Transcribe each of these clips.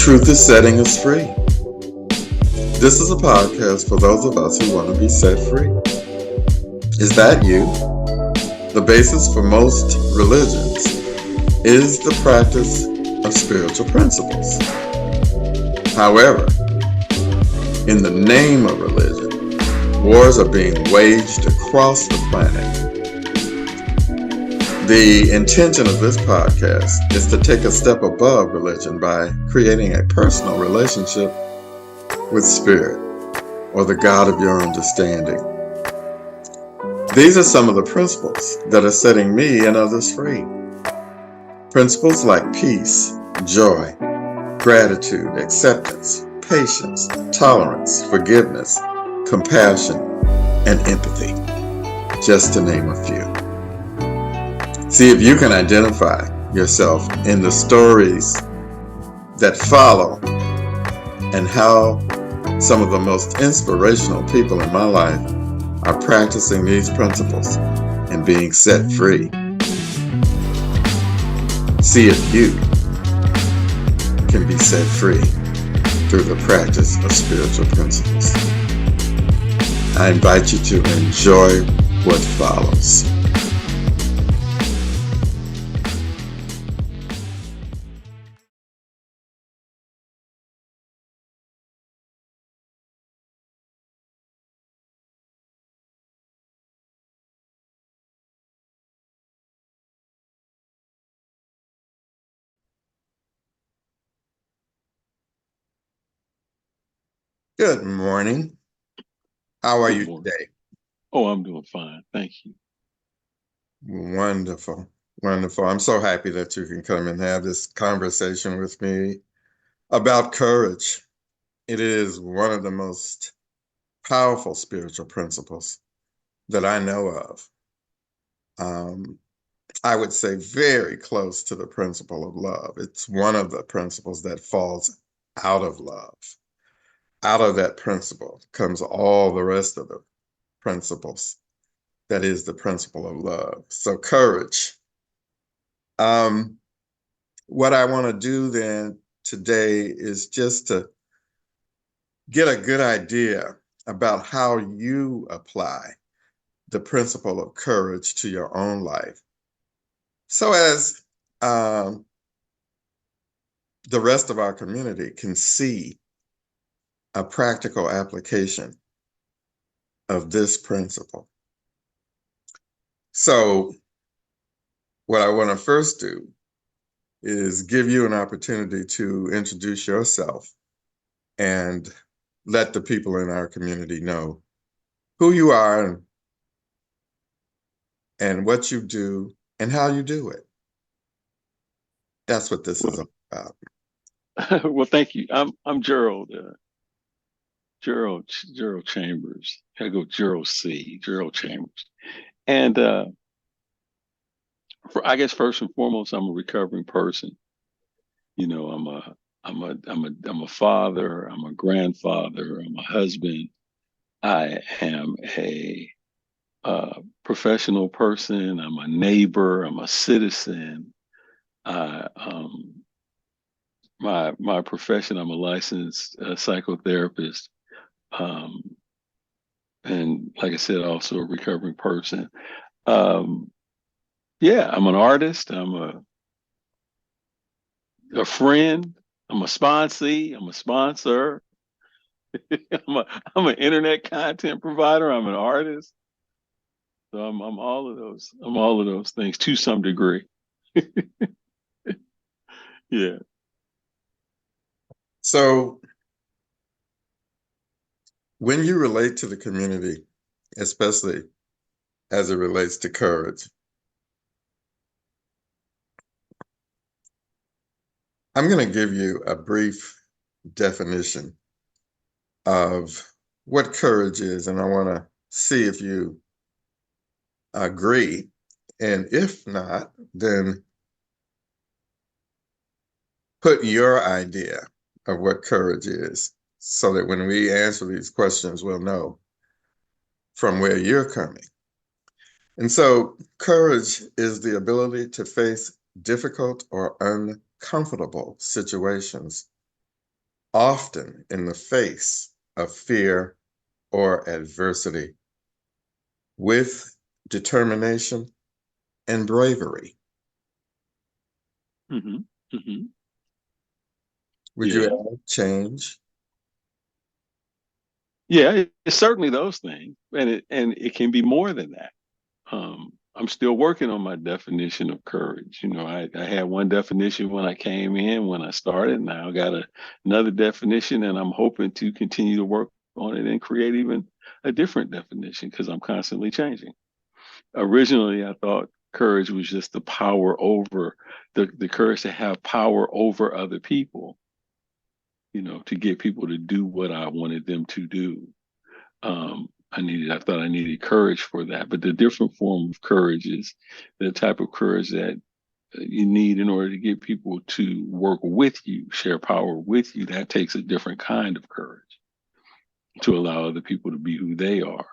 Truth is setting us free. This is a podcast for those of us who want to be set free. Is that you? The basis for most religions is the practice of spiritual principles. However, in the name of religion, wars are being waged across the planet. The intention of this podcast is to take a step above religion by creating a personal relationship with Spirit, or the God of your understanding. These are some of the principles that are setting me and others free. Principles like peace, joy, gratitude, acceptance, patience, tolerance, forgiveness, compassion, and empathy, just to name a few. See if you can identify yourself in the stories that follow and how some of the most inspirational people in my life are practicing these principles and being set free. See if you can be set free through the practice of spiritual principles. I invite you to enjoy what follows. Good morning. How are you today? Oh, I'm doing fine. Thank you. Wonderful. Wonderful. I'm so happy that you can come and have this conversation with me about courage. It is one of the most powerful spiritual principles that I know of. I would say very close to the principle of love. It's one of the principles that falls out of love. Out of that principle comes all the rest of the principles. That is the principle of love. So courage. What I want to do then today is just to get a good idea about how you apply the principle of courage to your own life. So as the rest of our community can see a practical application of this principle. So what I want to first do is give you an opportunity to introduce yourself and let the people in our community know who you are and what you do and how you do it. That's what this is all about. Well, thank you. I'm Gerald. Gerald Chambers. I go Gerald C. Gerald Chambers. And I guess first and foremost, I'm a recovering person. You know, I'm a father. I'm a grandfather. I'm a husband. I am a professional person. I'm a neighbor. I'm a citizen. I my profession. I'm a licensed psychotherapist. Um, and like I said, also a recovering person. Um, yeah, I'm an artist. I'm a friend. I'm a sponsee. I'm a sponsor. I'm a I'm an internet content provider. I'm an artist. So I'm all of those. I'm all of those things to some degree. Yeah. So when you relate to the community, especially as it relates to courage, I'm going to give you a brief definition of what courage is, and I want to see if you agree. And if not, then put your idea of what courage is so that when we answer these questions, we'll know from where you're coming. And so, courage is the ability to face difficult or uncomfortable situations often in the face of fear or adversity with determination and bravery. Hmm. Hmm. Would you Yeah. add change? Yeah, it's certainly those things, and it can be more than that. I'm still working on my definition of courage. I had one definition when I came in, when I started. Now I got another definition, and I'm hoping to continue to work on it and create even a different definition because I'm constantly changing. Originally, I thought courage was just the power over the courage to have power over other people, to get people to do what I wanted them to do. I thought I needed courage for that. But the different form of courage is the type of courage that you need in order to get people to work with you, share power with you. That takes a different kind of courage to allow other people to be who they are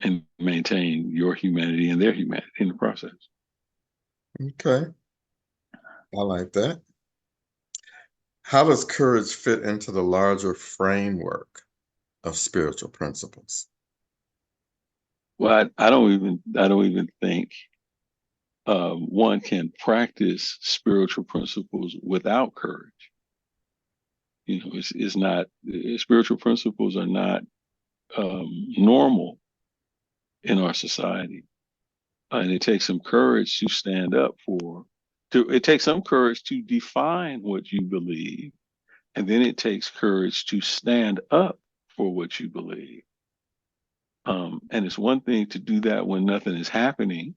and maintain your humanity and their humanity in the process. Okay, I like that. How does courage fit into the larger framework of spiritual principles? Well, I don't even think one can practice spiritual principles without courage. It's not spiritual principles are not normal in our society, and it takes some courage to stand up for. It takes some courage to define what you believe, and then it takes courage to stand up for what you believe. And it's one thing to do that when nothing is happening,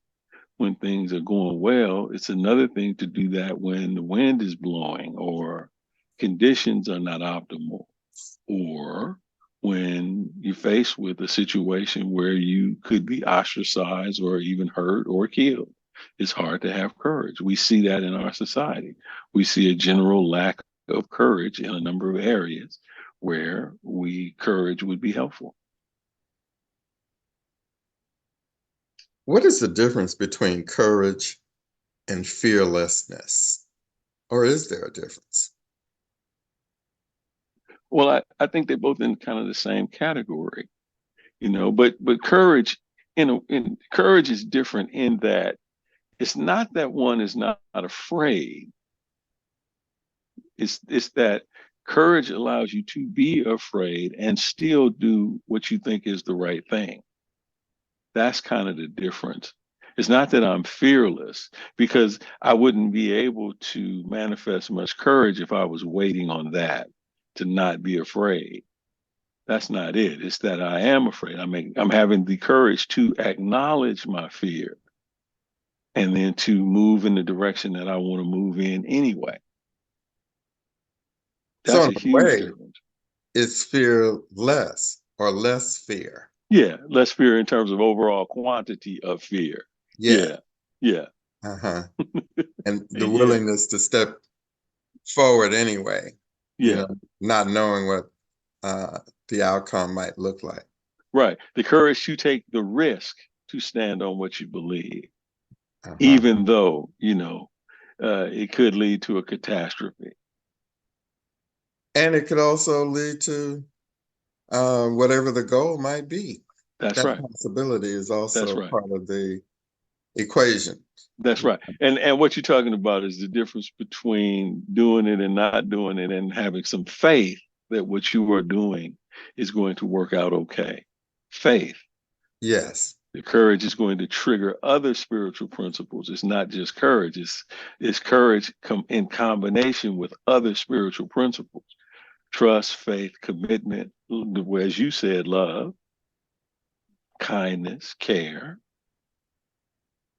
when things are going well. It's another thing to do that when the wind is blowing or conditions are not optimal, or when you're faced with a situation where you could be ostracized or even hurt or killed. It's hard to have courage. We see that in our society. We see a general lack of courage in a number of areas where courage would be helpful. What is the difference between courage and fearlessness? Or is there a difference? Well, I think they're both in kind of the same category, but courage, courage is different in that it's not that one is not afraid. It's that courage allows you to be afraid and still do what you think is the right thing. That's kind of the difference. It's not that I'm fearless, because I wouldn't be able to manifest much courage if I was waiting on that to not be afraid. That's not it. It's that I am afraid. I'm having the courage to acknowledge my fear and then to move in the direction that I want to move in anyway. So That's in a a huge way, difference. it's fear less or less fear. Yeah, less fear in terms of overall quantity of fear. Yeah. Yeah, yeah, Uh-huh. And the yeah, willingness to step forward anyway, you yeah. know, not knowing what uh, the outcome might look like. Right. The courage to take the risk to stand on what you believe, Uh-huh. even though, it could lead to a catastrophe. And it could also lead to whatever the goal might be. That's That right. possibility is That's also right. part of the equation. That's right. And what you're talking about is the difference between doing it and not doing it and having some faith that what you are doing is going to work out okay. Faith. Yes. The courage is going to trigger other spiritual principles. It's not just courage. It's courage in combination with other spiritual principles: trust, faith, commitment, as you said, love, kindness, care.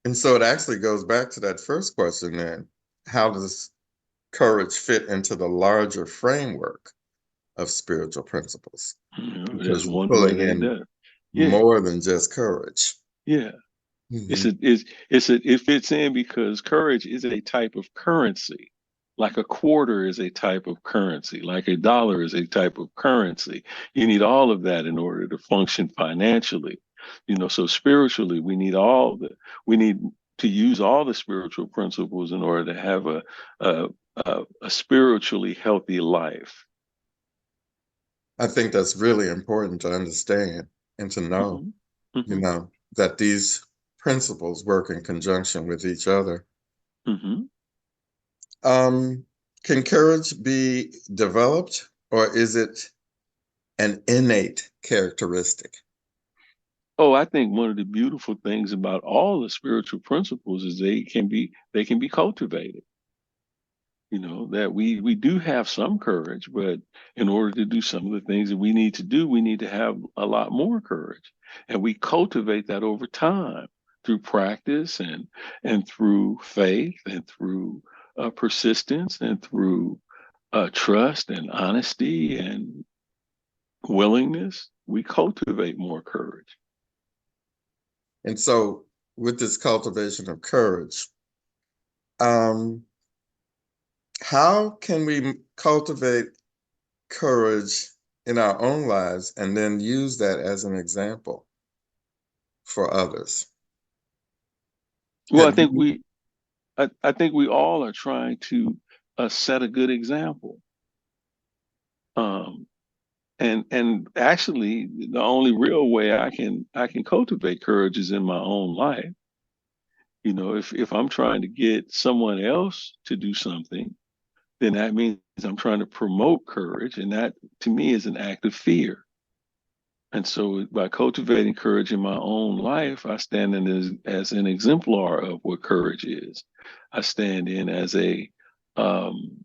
And so it actually goes back to that first question then. How does courage fit into the larger framework of spiritual principles? There's Because you're one way pulling that it in does. Yeah, more than just courage. yeah. It's Hmm. a it's it's a it fits in because courage is a type of currency. Like a quarter is a type of currency, like a dollar is a type of currency. You need all of that in order to function financially. So spiritually, we need to use all the spiritual principles in order to have a spiritually healthy life. I think that's really important to understand and to know, Hmm. you Hmm. know, that these principles work in conjunction with each other. Hmm. Um, can courage be developed or is it an innate characteristic? Oh, I think one of the beautiful things about all the spiritual principles is they can be cultivated. You know, that we do have some courage, but in order to do some of the things that we need to do, we need to have a lot more courage. And we cultivate that over time through practice and through faith and through persistence and through trust and honesty and willingness. We cultivate more courage. And so, with this cultivation of courage, um, how can we cultivate courage in our own lives and then use that as an example for others? Well, Have you? I think we all are trying to set a good example. Um, and actually, the only real way I can cultivate courage is in my own life. You know, if I'm trying to get someone else to do something, then that means I'm trying to promote courage, and that to me is an act of fear. And so, by cultivating courage in my own life, I stand in as an exemplar of what courage is. I stand in as um,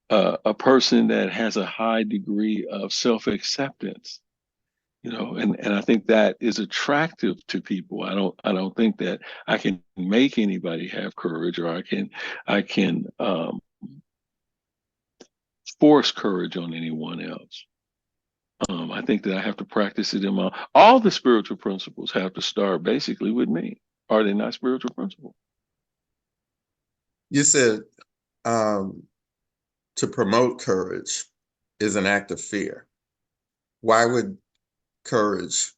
a person that has a high degree of self-acceptance. You know, and I think that is attractive to people. I don't think that I can make anybody have courage, or I can force courage on anyone else. I think that I have to practice it in my all the spiritual principles have to start basically with me. Are they not spiritual principles? You said um, to promote courage is an act of fear. Why would courage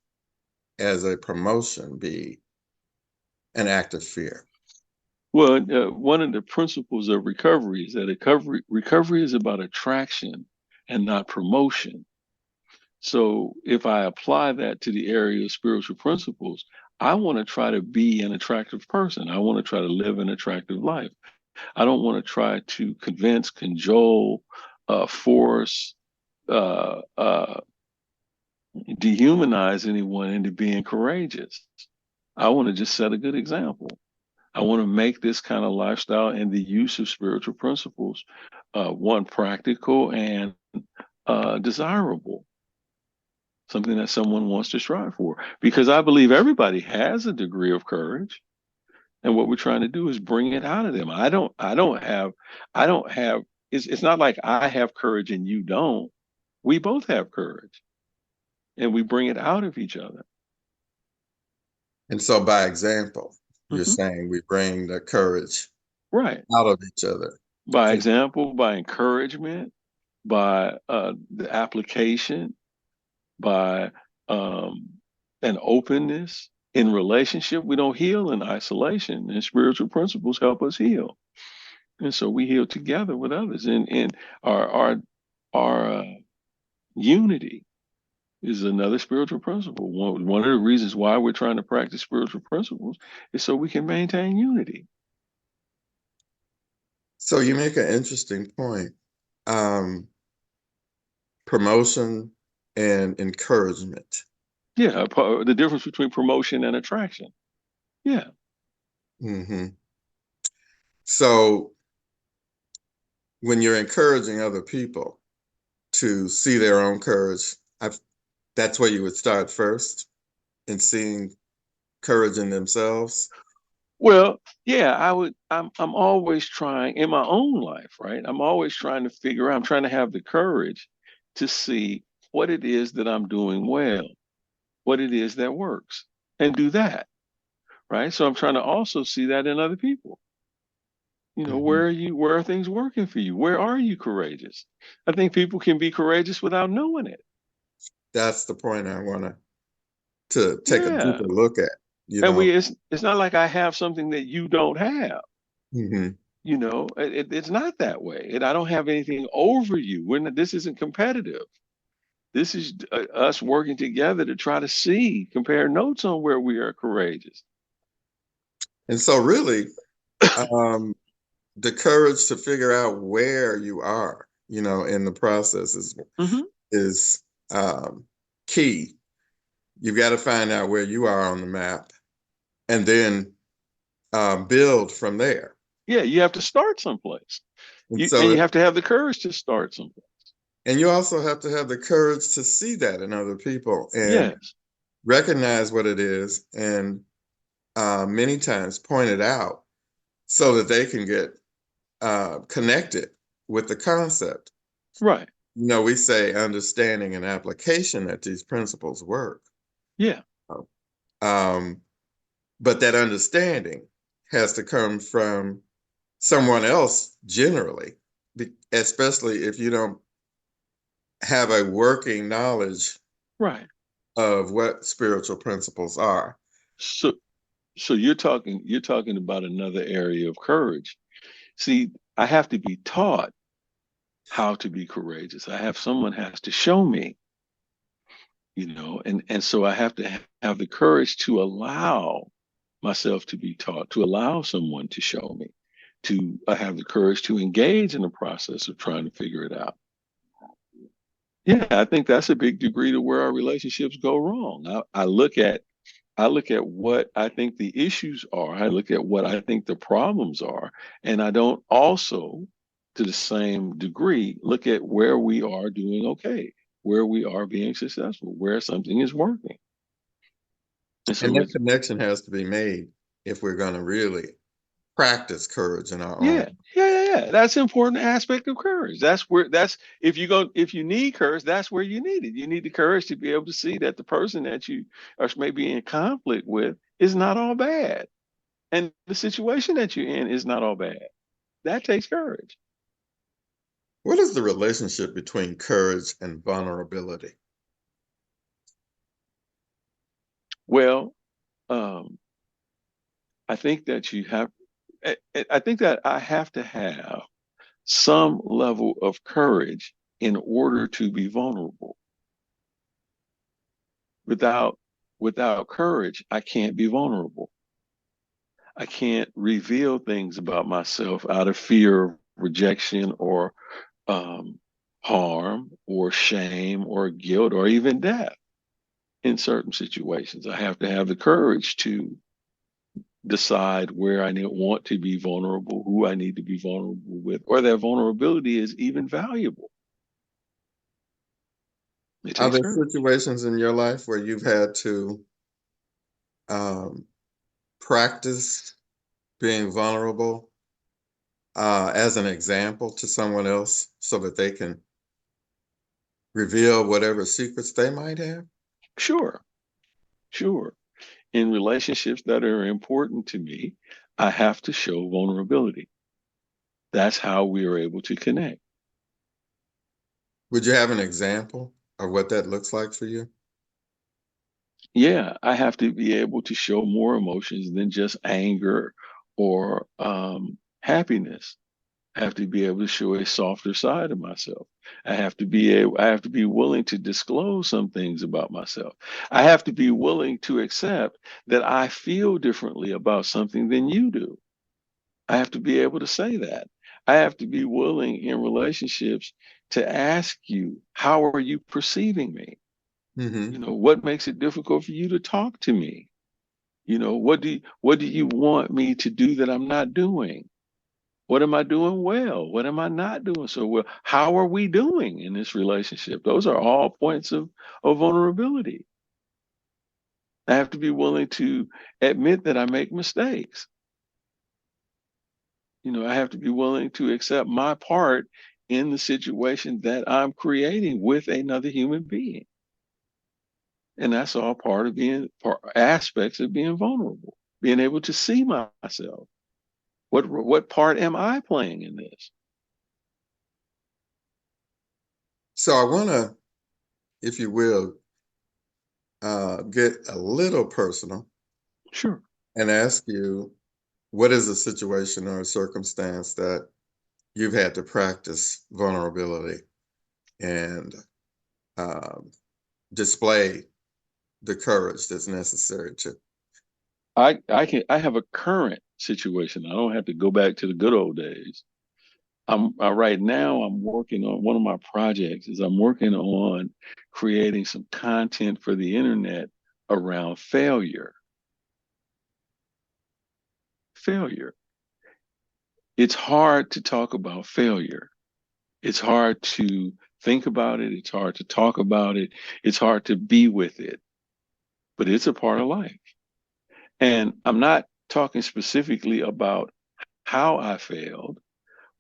as a promotion be an act of fear? Well, one of the principles of recovery is that recovery is about attraction and not promotion. So if I apply that to the area of spiritual principles, I want to try to be an attractive person. I want to try to live an attractive life. I don't want to try to convince, cajole, force, uh, uh, dehumanize anyone into being courageous. I want to just set a good example. I want to make this kind of lifestyle and the use of spiritual principles one practical and desirable, something that someone wants to strive for. Because I believe everybody has a degree of courage, and what we're trying to do is bring it out of them. I don't have. It's not like I have courage and you don't. We both have courage, and we bring it out of each other. And so, by example, you're Hmm. saying we bring the courage Right. out of each other. By Can- example, by encouragement, by the application, by um, an openness in relationship. We don't heal in isolation, and spiritual principles help us heal. And so we heal together with others, and our unity is another spiritual principle. One of the reasons why we're trying to practice spiritual principles is so we can maintain unity. So, you make an interesting point. Um, promotion and encouragement. Yeah, the difference between promotion and attraction. Yeah. Hmm. So, when you're encouraging other people to see their own courage, that's where you would start first in seeing courage in themselves. Well, yeah, I'm always trying in my own life, right? I'm always trying to figure out, I'm trying to have the courage to see what it is that I'm doing well, what it is that works, and do that, right? So I'm trying to also see that in other people. You know, Hmm. where are things working for you? Where are you courageous? I think people can be courageous without knowing it. That's the point I want to take a Yeah. deeper look at, you And know. it's not like I have something that you don't have. Hmm. It's not that way. And I don't have anything over you. This isn't competitive. This is us working together to try to compare notes on where we are courageous. And so really, um, the courage to figure out where you are, in the process Hmm. is key. You've got to find out where you are on the map and then build from there. Yeah, you have to start someplace. And And so, you have to have the courage to start someplace. and you also have to have the courage to see that in other people and Yes, recognize what it is and many times point it out so that they can get connected with the concept. right. We say understanding and application that these principles work. Yeah, Um, but that understanding has to come from someone else generally, especially if you don't have a working knowledge right. of what spiritual principles are. So so you're talking about another area of courage. See, I have to be taught how to be courageous. Someone has to show me, and so I have to have the courage to allow myself to be taught, to allow someone to show me, to have the courage to engage in the process of trying to figure it out. Yeah, I think that's a big degree to where our relationships go wrong. I look at what I think the issues are. I look at what I think the problems are, and I don't also, to the same degree, look at where we are doing okay, where we are being successful, where something is working. And And so that it's connection has to be made if we're going to really practice courage in our Yeah, own. yeah, yeah, yeah. That's an important aspect of courage. That's if you need courage, that's where you need it. You need the courage to be able to see that the person that you are maybe in conflict with is not all bad. And the situation that you're in is not all bad. That takes courage. What is the relationship between courage and vulnerability? Well, um, I think that you have I think that I have to have some level of courage in order to be vulnerable. Without without courage, I can't be vulnerable. I can't reveal things about myself out of fear of rejection or um, harm or shame or guilt or even death in certain situations. I have to have the courage to decide where want to be vulnerable, who I need to be vulnerable with, or that vulnerability is even valuable. It Are takes there courage. situations in your life where you've had to um, practice being vulnerable as an example to someone else so that they can reveal whatever secrets they might have? Sure, sure. In relationships that are important to me, I have to show vulnerability. That's how we are able to connect. Would you have an example of what that looks like for you? Yeah, I have to be able to show more emotions than just anger or happiness. I have to be able to show a softer side of myself. I have to be willing to disclose some things about myself. I have to be willing to accept that I feel differently about something than you do. I have to be able to say that. I have to be willing in relationships to ask you, how are you perceiving me? Hmm. What makes it difficult for you to talk to me? What do you want me to do that I'm not doing? What am I doing well? What am I not doing so well? How are we doing in this relationship? Those are all points of vulnerability. I have to be willing to admit that I make mistakes. I have to be willing to accept my part in the situation that I'm creating with another human being. And that's all part of aspects of being vulnerable, being able to see myself. What part am I playing in this? So I want to, if you will, get a little personal Sure. and ask you what is a situation or a circumstance that you've had to practice vulnerability and um, display the courage that's necessary to? I have a current situation. I don't have to go back to the good old days. Right now I'm working on one of my projects is I'm working on creating some content for the internet around failure. Failure. It's hard to talk about failure. It's hard to think about it. It's hard to talk about it. It's hard to be with it, but it's a part of life. And I'm not talking specifically about how I failed,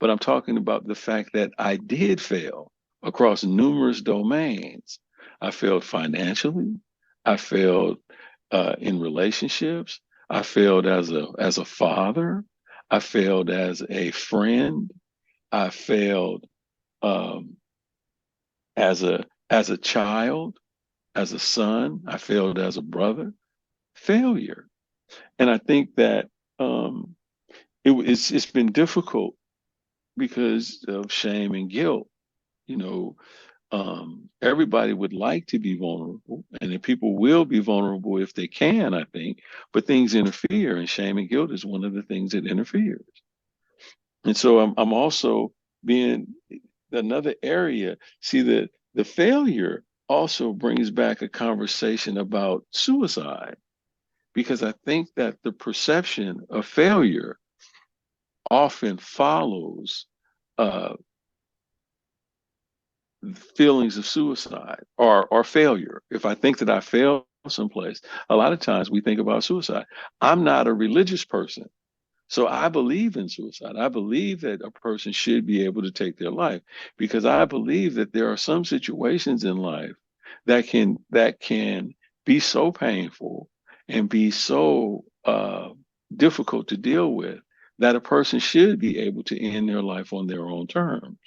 but I'm talking about the fact that I did fail across numerous domains. I failed financially. I failed in relationships. I failed as a father. I failed as a friend. I failed um, as a child, as a son. I failed as a brother. Failure, and I think that it's been difficult because of shame and guilt. You know, everybody would like to be vulnerable, and then people will be vulnerable if they can, I think, but things interfere, and shame and guilt is one of the things that interferes. And so I'm also being another area. See, the failure also brings back a conversation about suicide because I think that the perception of failure often follows uh, feelings of suicide or failure. If I think that I failed someplace, a lot of times we think about suicide. I'm not a religious person, so I believe in suicide. I believe that a person should be able to take their life because I believe that there are some situations in life that can be so painful and be so difficult to deal with that a person should be able to end their life on their own terms.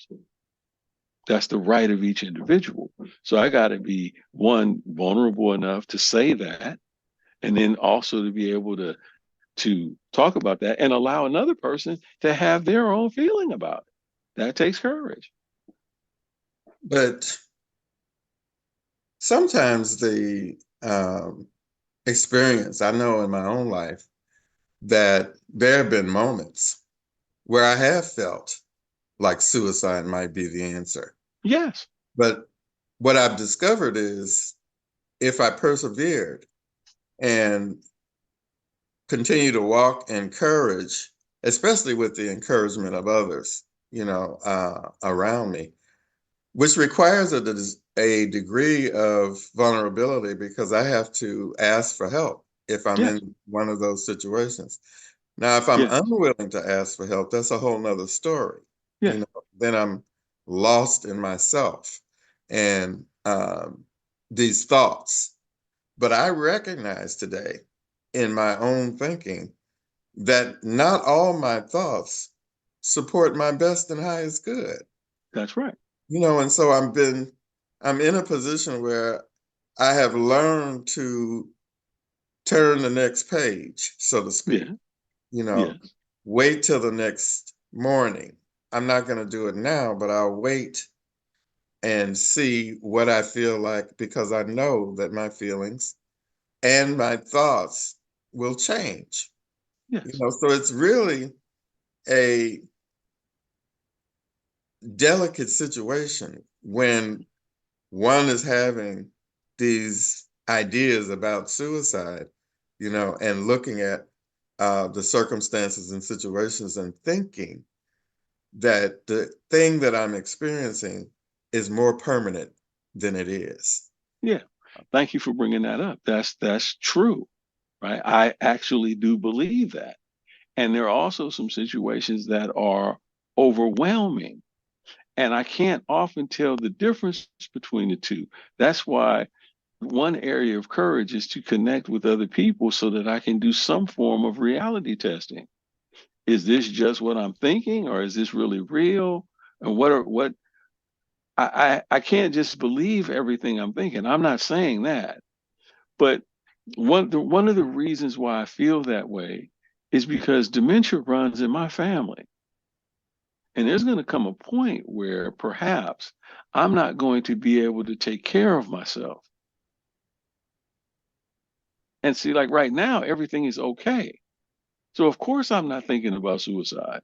That's the right of each individual. So I got to be one vulnerable enough to say that, and then also to be able to talk about that and allow another person to have their own feeling about it. That takes courage. But sometimes the experience, I know in my own life that there have been moments where I have felt like suicide might be the answer. Yes, But what I've discovered is if I persevered and continue to walk in courage, especially with the encouragement of others, around me, which requires a degree of vulnerability because I have to ask for help if I'm yes, in one of those situations. Now, if I'm yes, unwilling to ask for help, that's a whole nother story. yes, Then I'm lost in myself and these thoughts. But I recognize today in my own thinking that not all my thoughts support my best and highest good. that's right. And so I'm in a position where I have learned to turn the next page, so to speak. Yeah, You know, yes, wait till the next morning. I'm not going to do it now, but I'll wait and see what I feel like because I know that my feelings and my thoughts will change. yes, So it's really a delicate situation when one is having these ideas about suicide, and looking at the circumstances and situations and thinking that the thing that I'm experiencing is more permanent than it is. yeah. Thank you for bringing that up. That's true, right? I actually do believe that, and there are also some situations that are overwhelming, and I can't often tell the difference between the two. That's why one area of courage is to connect with other people so that I can do some form of reality testing. Is this just what I'm thinking, or is this really real? And what I can't just believe everything I'm thinking. I'm not saying that, but one of the reasons why I feel that way is because dementia runs in my family. And there's going to come a point where perhaps I'm not going to be able to take care of myself. And see, like right now, everything is okay. So, of course, I'm not thinking about suicide.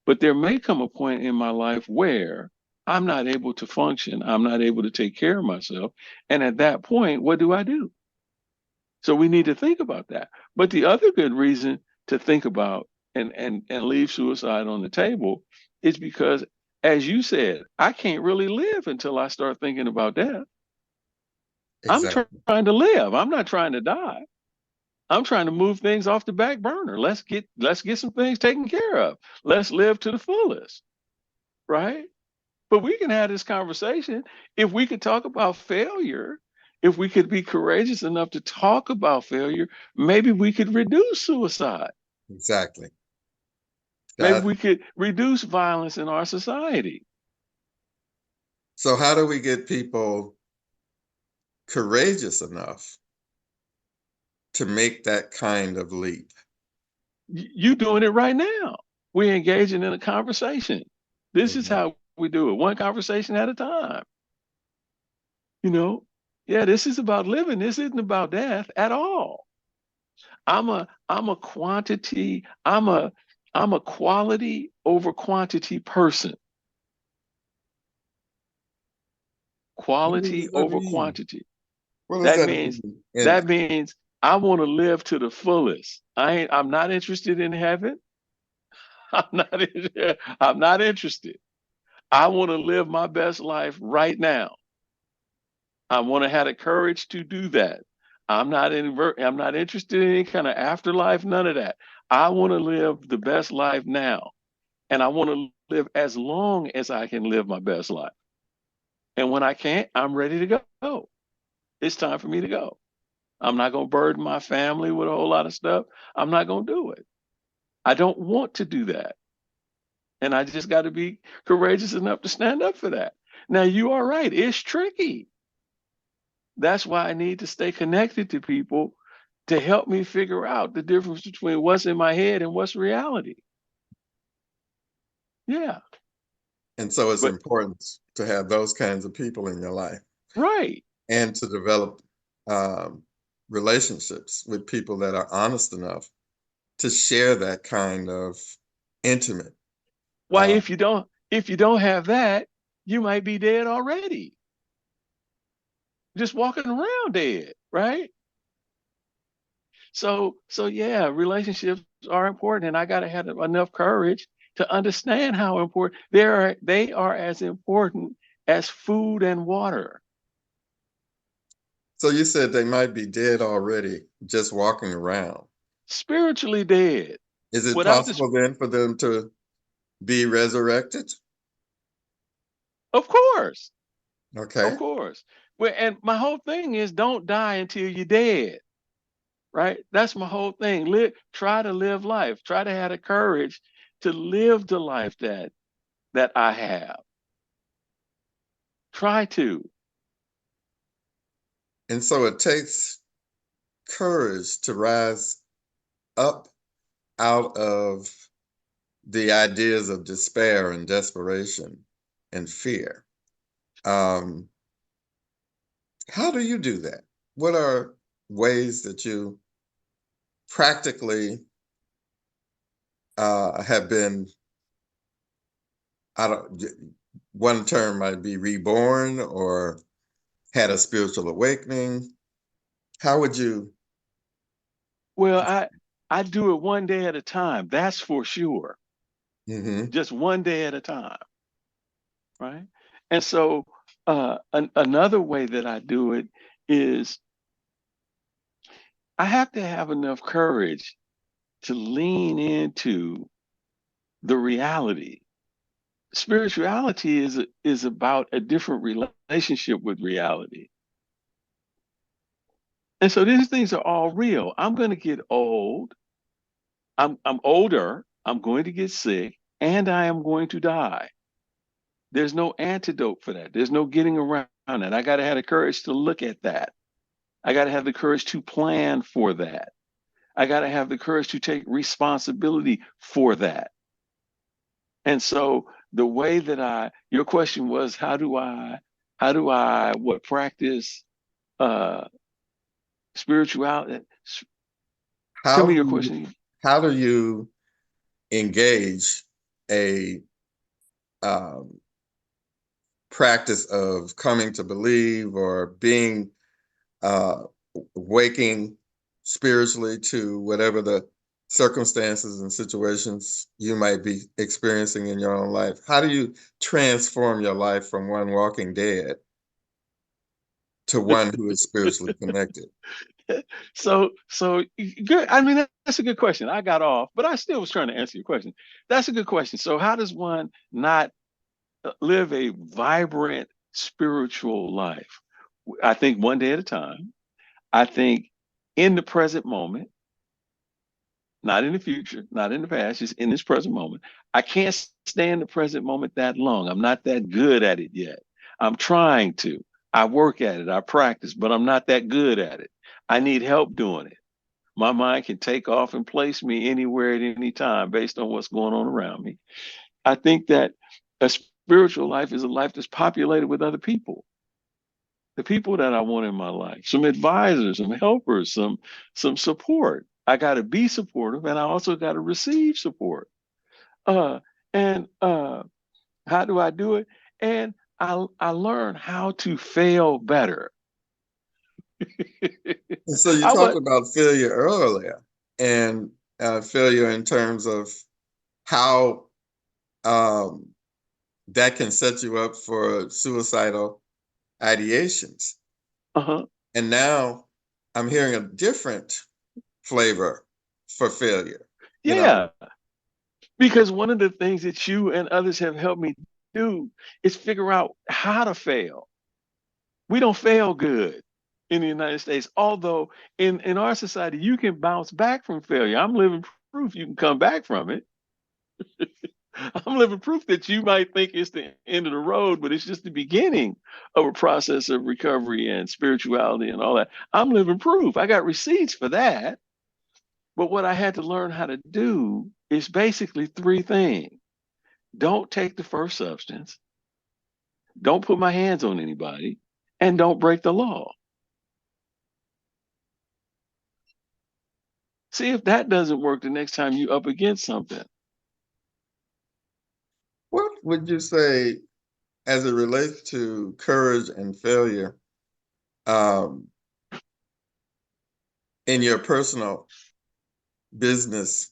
But there may come a point in my life where I'm not able to function. I'm not able to take care of myself. And at that point, what do I do? So we need to think about that. But the other good reason to think about and leave suicide on the table is because, as you said, I can't really live until I start thinking about death. I'm Exactly. trying to live. I'm not trying to die. I'm trying to move things off the back burner. Let's get some things taken care of. Let's live to the fullest, right? But we can have this conversation if we could talk about failure, if we could be courageous enough to talk about failure, maybe we could reduce suicide. Exactly. Maybe That. we could reduce violence in our society. So how do we get people courageous enough to make that kind of leap? You doing it right now. We're engaging in a conversation. This is Mhm. how we do it, one conversation at a time. You know, yeah, this is about living. This isn't about death at all. I'm a quantity, I'm a quality over quantity person. What Quality does that over mean? quantity. What does That that means mean? And that means I want to live to the fullest. I'm not interested in heaven. I'm not I'm not interested. I want to live my best life right now. I want to have the courage to do that. I'm not interested in any kind of afterlife, none of that. I want to live the best life now. And I want to live as long as I can live my best life. And when I can't, I'm ready to go. It's time for me to go. I'm not going to burden my family with a whole lot of stuff. I'm not going to do it. I don't want to do that. And I just got to be courageous enough to stand up for that. Now, you are right. It's tricky. That's why I need to stay connected to people to help me figure out the difference between what's in my head and what's reality. Yeah. so it's But, important to have those kinds of people in your life right. and to develop um, relationships with people that are honest enough to share that kind of intimate. Why, Uh, if you don't have that, you might be dead already, just walking around dead, right? So yeah, relationships are important, and I gotta have enough courage to understand how important they are as important as food and water. so you said they might be dead already, just walking around. Spiritually dead. Is it Without this, possible then for them to be resurrected? of course, of Okay. course. Well, and my whole thing is don't die until you're dead. Right? That's my whole thing. Try to live life. Try to have the courage to live the life that I have. Try to. And so it takes courage to rise up out of the ideas of despair and desperation and fear. Um, how do you do that? What are ways that you practically have been, I don't, one term might be reborn or had a spiritual awakening? How would you? Well, I do it one day at a time. That's for sure. Hmm. Just one day at a time, right? And so another way that I do it is I have to have enough courage to lean into the reality. Spirituality is about a different relationship with reality. And so these things are all real. I'm going to get old. I'm older. I'm going to get sick, and I am going to die. There's no antidote for that. There's no getting around it. I got to have the courage to look at that. I got to have the courage to plan for that. I got to have the courage to take responsibility for that. And so the way that your question was, what practice uh, spirituality? Tell How me do your you, question. how do you engage a um, practice of coming to believe or being uh, waking spiritually to whatever the circumstances and situations you might be experiencing in your own life? How do you transform your life from one walking dead to one who is spiritually connected? So good. I mean, that's a good question. I got off, but I still was trying to answer your question. That's a good question. So how does one not live a vibrant spiritual life? I think one day at a time. I think in the present moment, not in the future, not in the past, just in this present moment. I can't stay in the present moment that long. I'm not that good at it yet. I'm trying to. I work at it, I practice, but I'm not that good at it. I need help doing it. My mind can take off and place me anywhere at any time based on what's going on around me. I think that a spiritual life is a life that's populated with other people, the people that I want in my life, some advisors, some helpers, some support. I got to be supportive, and I also got to receive support. Uh, and how do I do it? And I learn how to fail better. And so you I talked was about failure earlier, and failure in terms of how um, that can set you up for suicidal ideations. uh-huh. And now I'm hearing a different flavor for failure. You know, Yeah, because one of the things that you and others have helped me do is figure out how to fail. We don't fail good in the United States, although in our society you can bounce back from failure. I'm living proof you can come back from it. I'm living proof that you might think it's the end of the road, but it's just the beginning of a process of recovery and spirituality and all that. I'm living proof. I got receipts for that. But what I had to learn how to do is basically three things. Don't take the first substance, don't put my hands on anybody, and don't break the law. See if that doesn't work the next time you up against something. what would you say as it relates to courage and failure um, in your personal business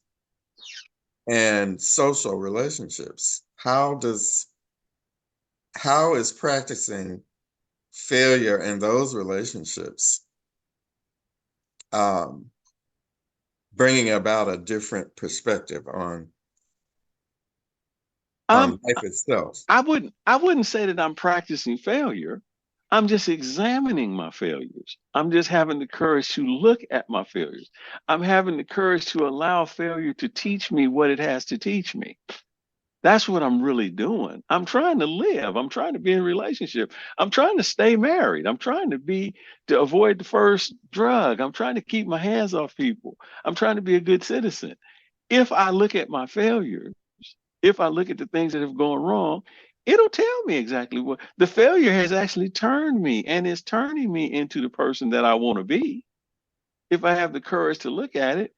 and social relationships? How is practicing failure in those relationships um, bringing about a different perspective on I'm life itself? I wouldn't say that I'm practicing failure. I'm just examining my failures. I'm just having the courage to look at my failures. I'm having the courage to allow failure to teach me what it has to teach me. That's what I'm really doing. I'm trying to live. I'm trying to be in a relationship. I'm trying to stay married. I'm trying to avoid the first drug. I'm trying to keep my hands off people. I'm trying to be a good citizen. If I look at my failures, if I look at the things that have gone wrong, it'll tell me exactly what the failure has actually turned me and is turning me into the person that I want to be. If I have the courage to look at it,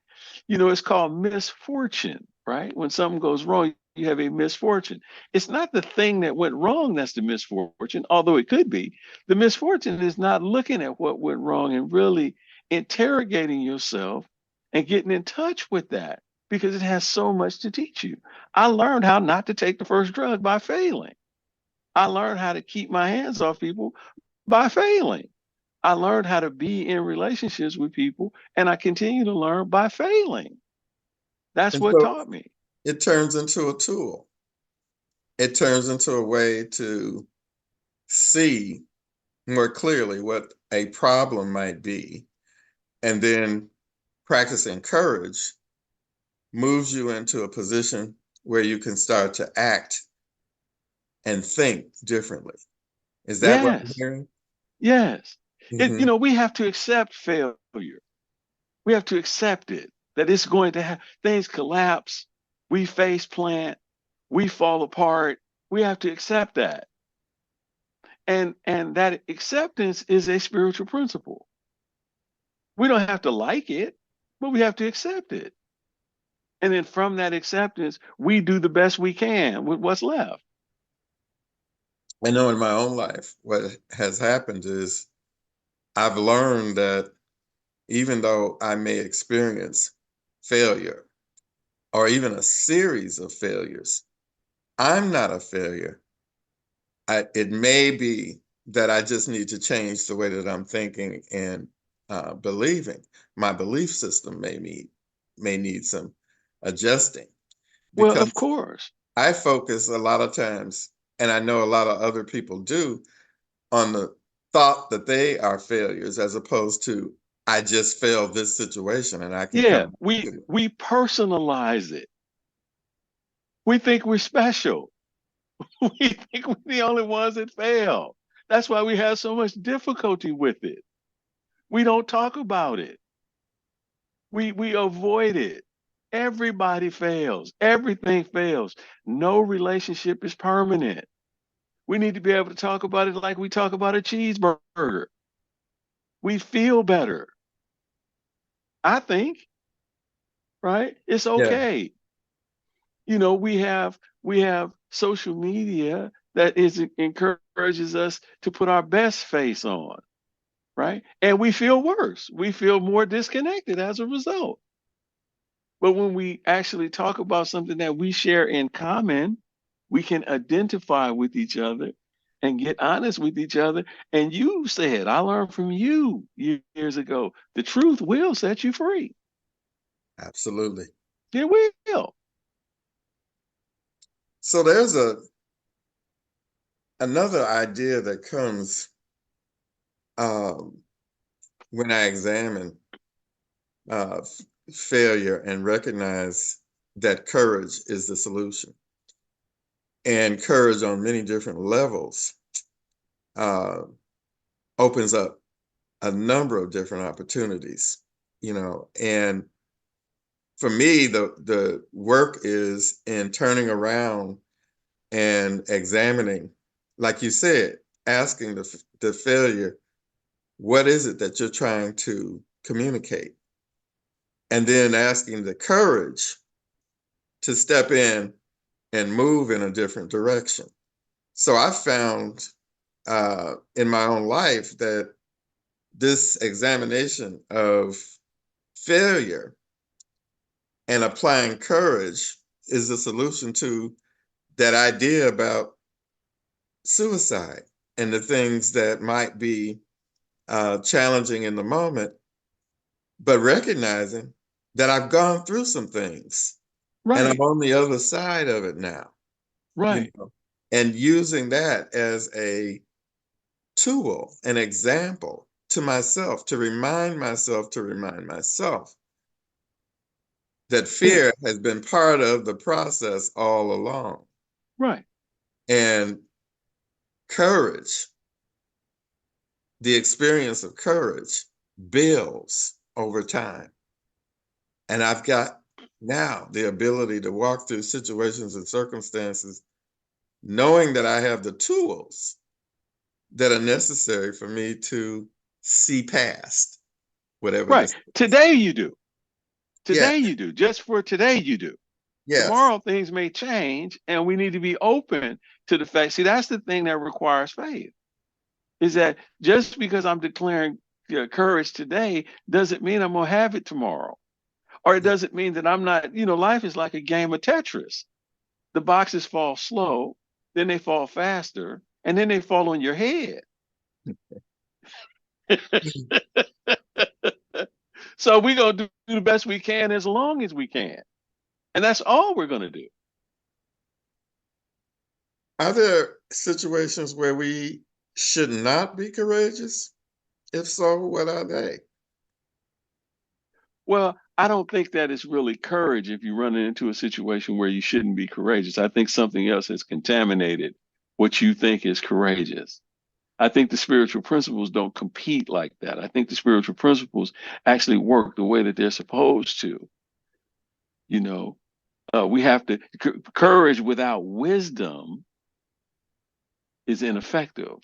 it's called misfortune, right? When something goes wrong, you have a misfortune. It's not the thing that went wrong that's the misfortune, although it could be. The misfortune is not looking at what went wrong and really interrogating yourself and getting in touch with that because it has so much to teach you. I learned how not to take the first drug by failing. I learned how to keep my hands off people by failing. I learned how to be in relationships with people, and I continue to learn by failing. That's And what so taught me. it turns into a tool. It turns into a way to see more clearly what a problem might be. And then practicing courage moves you into a position where you can start to act and think differently. Is that what I'm Yes, hearing? yes. Hmm. We have to accept failure. We have to accept it, that it's going to have things collapse, we face plant, we fall apart. We have to accept that. And that acceptance is a spiritual principle. We don't have to like it, but we have to accept it. And then from that acceptance, we do the best we can with what's left. I know in my own life, what has happened is I've learned that even though I may experience failure or even a series of failures, I'm not a failure. It may be that I just need to change the way that I'm thinking and believing. My belief system may need some adjusting Well, of because course. I focus a lot of times, and I know a lot of other people do, on the thought that they are failures as opposed to I just failed this situation and I can Yeah, come back we to it. we personalize it. We think we're special. We think we're the only ones that fail. That's why we have so much difficulty with it. We don't talk about it. We avoid it. Everybody fails. Everything fails. No relationship is permanent. We need to be able to talk about it like we talk about a cheeseburger. We feel better. I think, right? It's Yeah, okay. We have social media that is encourages us to put our best face on, right? And we feel worse. We feel more disconnected as a result. But when we actually talk about something that we share in common, we can identify with each other and get honest with each other. And you said, I learned from you years ago, the truth will set you free. absolutely. It will. So there's another idea that comes um, when I examine failure and recognize that courage is the solution. And courage on many different levels uh, opens up a number of different opportunities, and for me, the work is in turning around and examining, like you said, asking the failure, what is it that you're trying to communicate? And then asking the courage to step in and move in a different direction. So I found in my own life that this examination of failure and applying courage is the solution to that idea about suicide and the things that might be challenging in the moment, but recognizing that I've gone through some things and I'm Right, on the other side of it now, you right. know, and using that as a tool, an example to myself, to remind myself that Yeah, fear has been part of the process all along. right, And courage, the experience of courage, builds over time. And I've got now the ability to walk through situations and circumstances knowing that I have the tools that are necessary for me to see past whatever right. this is. Today you do. Yeah, Today you do. Just for today you do. yes, Tomorrow things may change, and we need to be open to the fact. See, that's the thing that requires faith. Is that just because I'm declaring courage today doesn't mean I'm gonna have it tomorrow, or it doesn't mean that I'm not. Life is like a game of Tetris. The boxes fall slow, then they fall faster, and then they fall on your head. So we're gonna do the best we can as long as we can, and that's all we're gonna do. are there situations where we should not be courageous? If so, what are they? Well, I don't think that it's really courage if you run into a situation where you shouldn't be courageous. I think something else has contaminated what you think is courageous. I think the spiritual principles don't compete like that. I think the spiritual principles actually work the way that they're supposed to. You know, we have to, courage without wisdom is ineffective.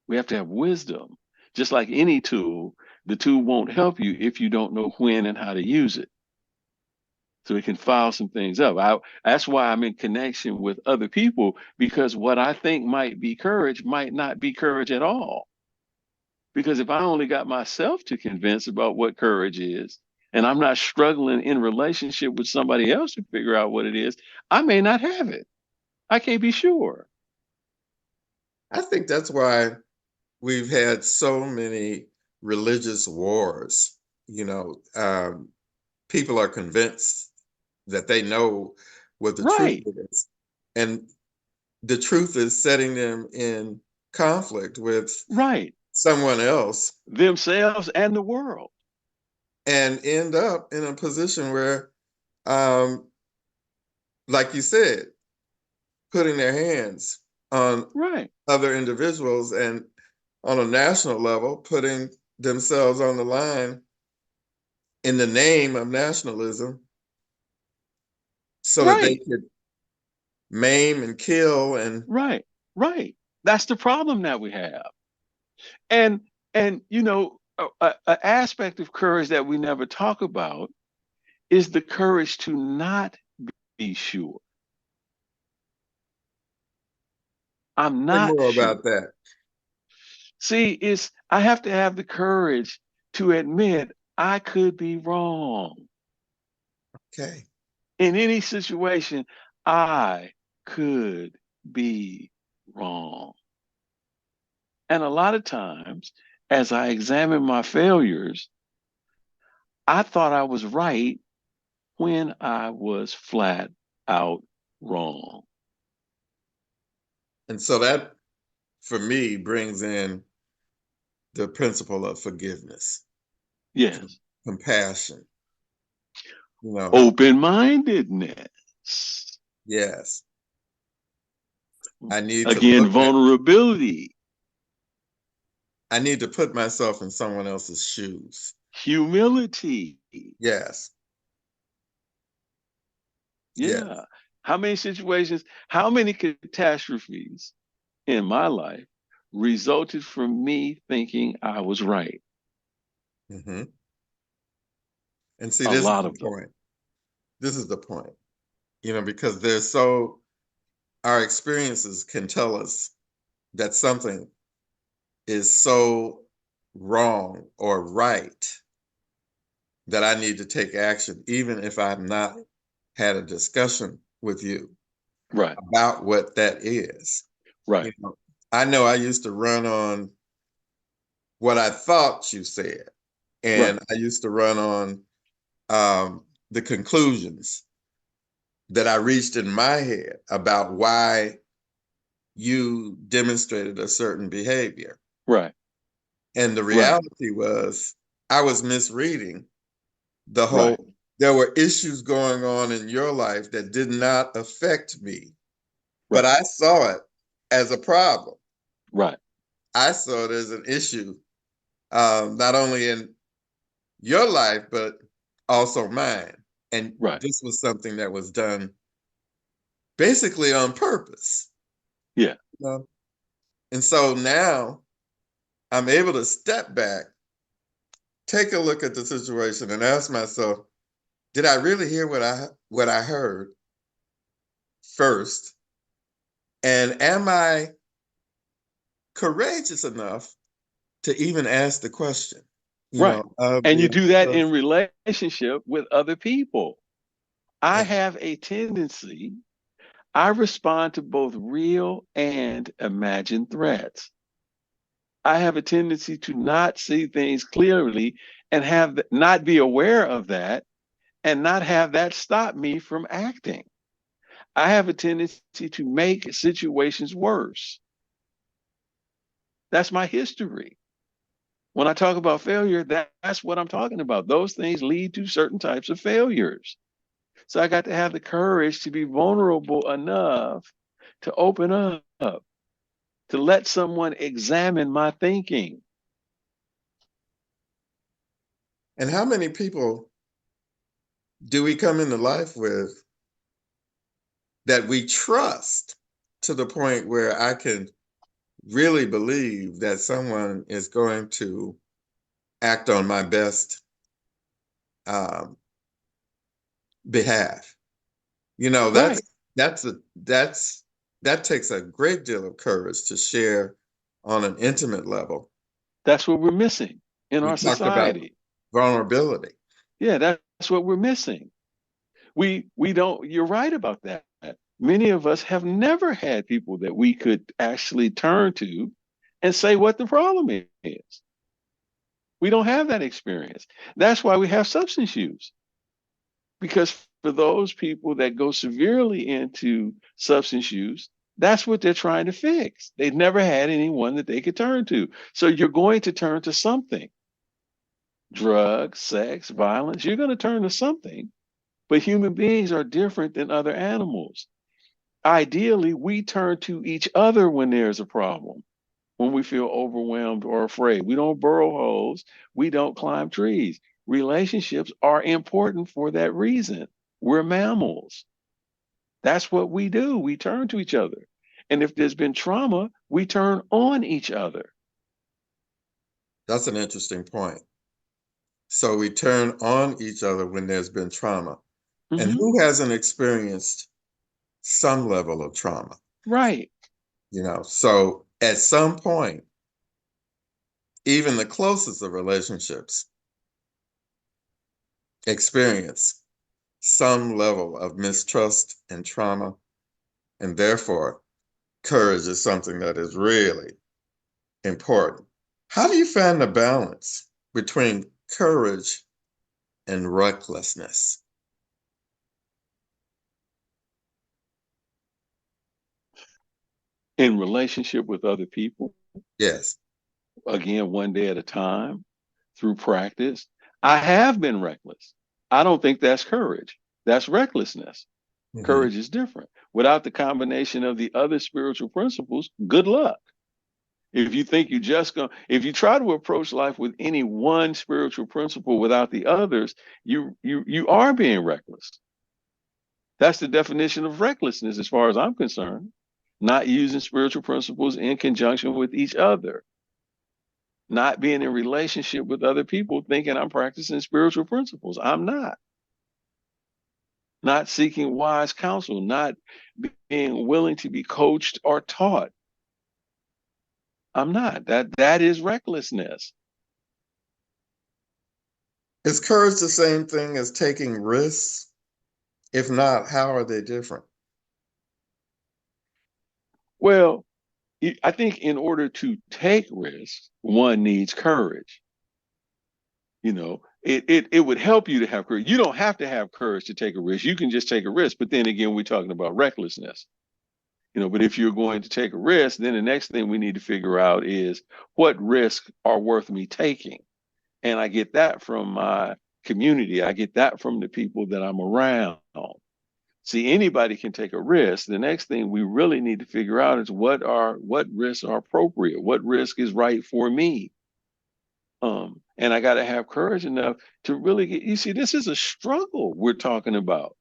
We have to have wisdom. Just like any tool, the tool won't help you if you don't know when and how to use it. So it can file some things up. That's why I'm in connection with other people, because what I think might be courage might not be courage at all. Because if I only got myself to convince about what courage is, and I'm not struggling in relationship with somebody else to figure out what it is, I may not have it. I can't be sure. I think that's why we've had so many religious wars. You know, people are convinced that they know what the truth Right, is, and the truth is setting them in conflict with right. someone else Themselves and the world. and end up in a position where, um, like you said, putting their hands on Right, other individuals and on a national level, putting themselves on the line in the name of nationalism so that they right, could maim and kill and right, right. That's the problem that we have. And a aspect of courage that we never talk about is the courage to not be sure. I'm say not more sure. about that. See, it's I have to have the courage to admit I could be wrong. Okay. In any situation, I could be wrong. And a lot of times, as I examine my failures, I thought I was right when I was flat out wrong. And so that, for me, brings in the principle of forgiveness, Yes. compassion. You know, Open mindedness. yes, I need to Again, look at, vulnerability, I need to put myself in someone else's shoes. humility. Yes, Yeah. yes. How many situations, how many catastrophes in my life resulted from me thinking I was right? Hmm. And see, A this is lot the of them. point. This is the point, you know, because there's so, our experiences can tell us that something is so wrong or right that I need to take action, even if I've not had a discussion with you Right, about what that is. You right, know I used to run on what I thought you said, right, and I used to run on the conclusions that I reached in my head about why you demonstrated a certain behavior. right, And the right, reality was I was misreading the right, whole, there were issues going on in your life that did not affect me, but right, I saw it as a problem. right, I saw it as an issue, not only in your life, but also mine. And right. this was something that was done basically on purpose. Yeah, You know? And so now I'm able to step back, take a look at the situation, and ask myself, did I really hear what I heard first? And am I courageous enough to even ask the question, right. of And you the do that in relationship with other people. I have a tendency, I respond to both real and imagined threats. I have a tendency to not see things clearly and not be aware of that and not have that stop me from acting. I have a tendency to make situations worse. That's my history. When I talk about failure, that's what I'm talking about. Those things lead to certain types of failures. So I got to have the courage to be vulnerable enough to open up to let someone examine my thinking. And how many people do we come into life with that we trust to the point where I can really believe that someone is going to act on my best um, behalf? You know, Right. that takes a great deal of courage to share on an intimate level. That's what we're missing in We our talked about society. vulnerability. Yeah, that's what we're missing. We don't, you're right about that. Many of us have never had people that we could actually turn to and say what the problem is. We don't have that experience. That's why we have substance use. Because for those people that go severely into substance use, that's what they're trying to fix. They've never had anyone that they could turn to. So you're going to turn to something: drugs, sex, violence. You're going to turn to something. But human beings are different than other animals. Ideally, we turn to each other when there's a problem, when we feel overwhelmed or afraid. We don't burrow holes, we don't climb trees. Relationships are important for that reason. We're mammals. That's what we do. We turn to each other. And if there's been trauma, we turn on each other. That's an interesting point. So we turn on each other when there's been trauma. And Hmm. who hasn't experienced some level of trauma? Right. You know, so at some point, even the closest of relationships experience some level of mistrust and trauma. And therefore, courage is something that is really important. How do you find the balance between courage and recklessness? In relationship with other people, Yes. again, one day at a time, through practice. I have been reckless. I don't think that's courage. That's recklessness. Hmm. Courage is different. Without the combination of the other spiritual principles, good luck. If you think you just going, if you try to approach life with any one spiritual principle without the others, you are being reckless. That's the definition of recklessness, as far as I'm concerned. Not using spiritual principles in conjunction with each other, not being in relationship with other people thinking I'm practicing spiritual principles. I'm not. Not seeking wise counsel, not being willing to be coached or taught. I'm not. That is recklessness. Is courage the same thing as taking risks? If not, how are they different? Well, I think in order to take risks, one needs courage. It would help you to have courage. You don't have to have courage to take a risk. You can just take a risk. But then again, we're talking about recklessness. But if you're going to take a risk, then the next thing we need to figure out is what risks are worth me taking. And I get that from my community. I get that from the people that I'm around. See, anybody can take a risk. The next thing we really need to figure out is what risks are appropriate, what risk is right for me. And I got to have courage enough to really get. You see, this is a struggle we're talking about.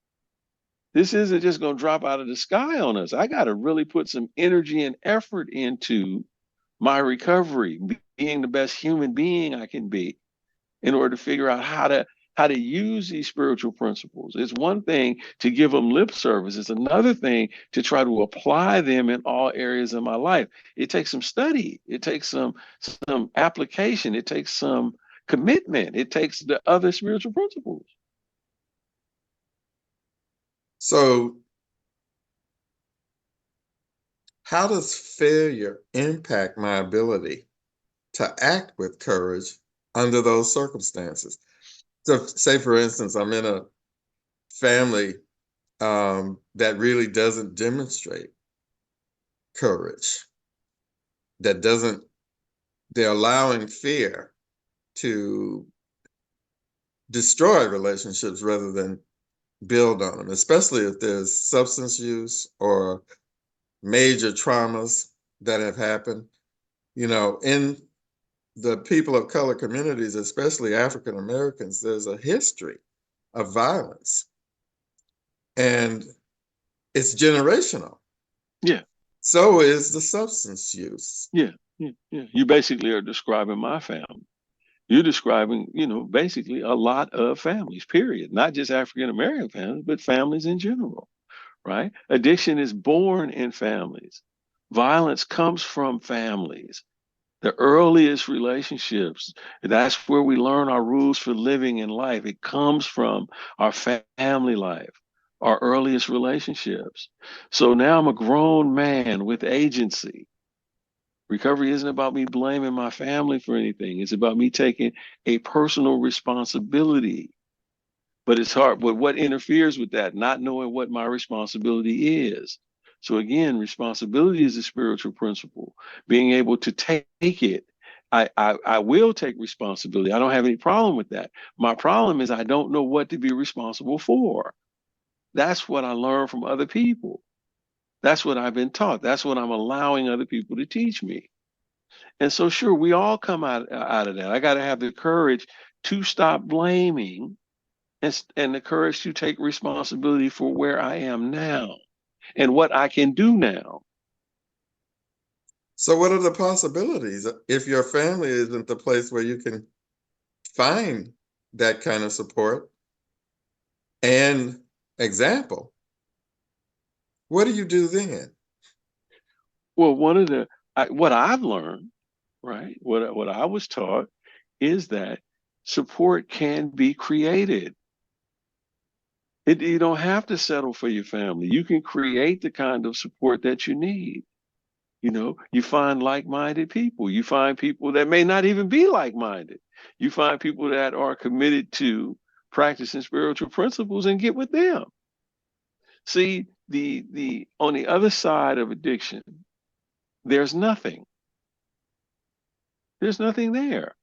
This isn't just going to drop out of the sky on us. I got to really put some energy and effort into my recovery, being the best human being I can be, in order to figure out how to use these spiritual principles. It's one thing to give them lip service. It's another thing to try to apply them in all areas of my life. It takes some study. It takes some application. It takes some commitment. It takes the other spiritual principles. So, how does failure impact my ability to act with courage under those circumstances? So, say for instance, I'm in a family that really doesn't demonstrate courage, that doesn't, they're allowing fear to destroy relationships rather than build on them, especially if there's substance use or major traumas. that have happened, in the people of color communities, especially African Americans, there's a history of violence, and it's generational. Yeah, So is the substance use. yeah, yeah, yeah. You basically are describing my family. You're describing, basically a lot of families, period. Not just African American families, but families in general, right? Addiction is born in families. Violence comes from families. The earliest relationships, that's where we learn our rules for living in life. It comes from our family life, our earliest relationships. So now I'm a grown man with agency. Recovery isn't about me blaming my family for anything. It's about me taking a personal responsibility. But it's hard. But what interferes with that? Not knowing what my responsibility is. So again, responsibility is a spiritual principle. Being able to take it. I will take responsibility. I don't have any problem with that. My problem is I don't know what to be responsible for. That's what I learned from other people. That's what I've been taught. That's what I'm allowing other people to teach me. And so, sure, we all come out of that. I got to have the courage to stop blaming and the courage to take responsibility for where I am now and what I can do now. So, what are the possibilities if your family isn't the place where you can find that kind of support and example? What do you do then? Well, what I've learned, right? What I was taught is that support can be created. You don't have to settle for your family. You can create the kind of support that you need. You find like-minded people. You find people that may not even be like-minded. You find people that are committed to practicing spiritual principles and get with them. See, the on the other side of addiction, there's nothing. There's nothing there.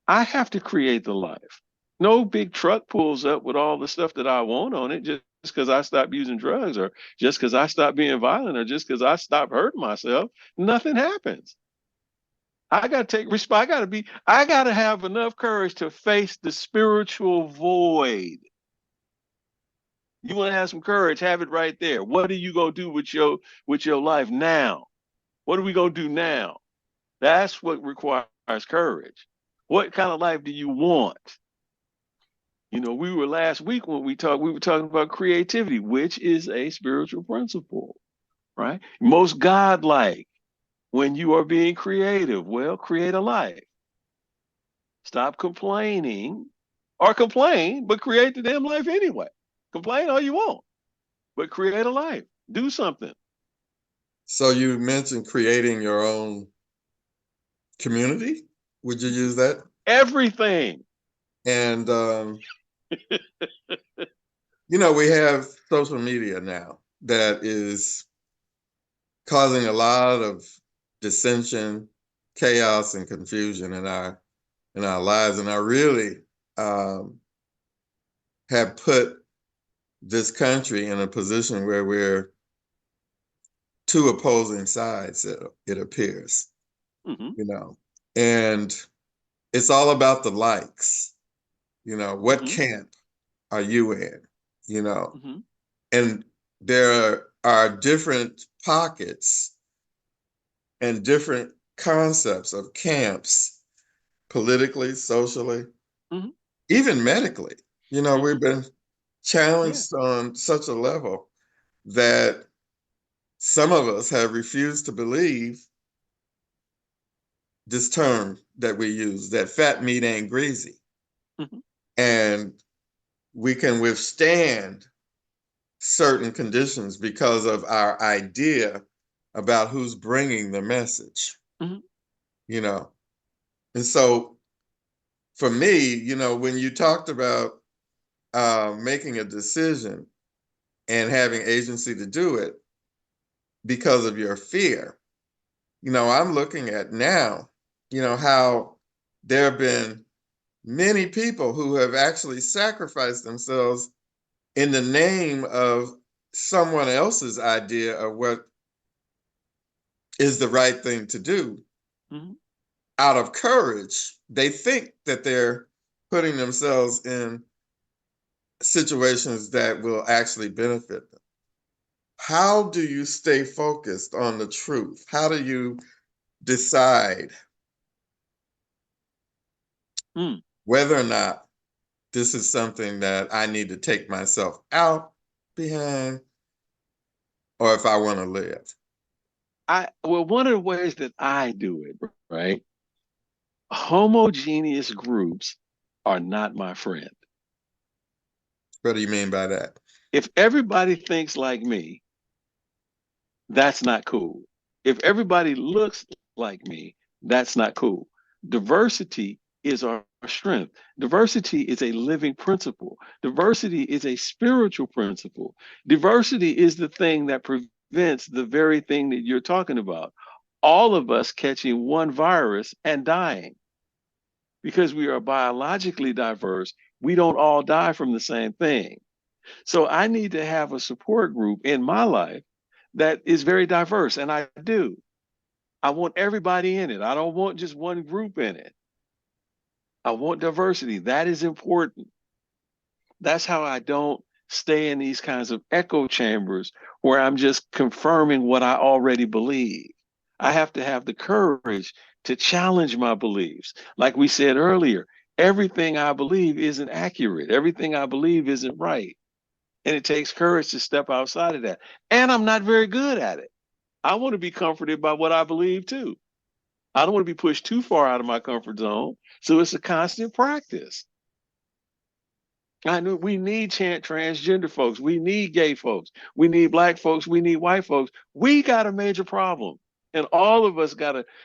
I have to create the life. No big truck pulls up with all the stuff that I want on it just because I stopped using drugs or just because I stopped being violent or just because I stopped hurting myself. Nothing happens. I got to take response. I got to have enough courage to face the spiritual void. You want to have some courage, have it right there. What are you going to do with your life now? What are we going to do now? That's what requires courage. What kind of life do you want? We were last week when we were talking about creativity, which is a spiritual principle, right? Most godlike when you are being creative. Well, create a life. Stop complaining or complain, but create the damn life anyway. Complain all you want, but create a life. Do something. So, you mentioned creating your own community. Would you use that? Everything. And, we have social media now that is causing a lot of dissension, chaos, and confusion in our lives. And I really um, have put this country in a position where we're two opposing sides, it appears, Mm-hmm, you know. And it's all about the likes, what mm-hmm, camp are you in, you know? mm-hmm, And there are different pockets and different concepts of camps politically, socially, mm-hmm, even medically. mm-hmm. We've been Yeah. challenged on such a level that some of us have refused to believe this term that we use, that fat meat ain't greasy. Mm-hmm, And we can withstand certain conditions because of our idea about who's bringing the message, mm-hmm, you know. And so for me, when you talked about making a decision and having agency to do it because of your fear, I'm looking at now, how there have been many people who have actually sacrificed themselves in the name of someone else's idea of what is the right thing to do. Mm-hmm. Out of courage, they think that they're putting themselves in situations that will actually benefit them. How do you stay focused on the truth? How do you decide Mm. whether or not this is something that I need to take myself out behind or if I want to live? Well, one of the ways that I do it, right? Homogeneous groups are not my friend. What do you mean by that? If everybody thinks like me, that's not cool. If everybody looks like me, that's not cool. Diversity is our strength. Diversity is a living principle. Diversity is a spiritual principle. Diversity is the thing that prevents the very thing that you're talking about. All of us catching one virus and dying because we are biologically diverse. We don't all die from the same thing. So I need to have a support group in my life that is very diverse, and I do. I want everybody in it. I don't want just one group in it. I want diversity. That is important. That's how I don't stay in these kinds of echo chambers where I'm just confirming what I already believe. I have to have the courage to challenge my beliefs. Like we said earlier, everything I believe isn't accurate, everything I believe isn't right. And it takes courage to step outside of that. And I'm not very good at it. I want to be comforted by what I believe too. I don't want to be pushed too far out of my comfort zone. So it's a constant practice. I know we need transgender folks. We need gay folks. We need black folks. We need white folks. We got a major problem. And all of us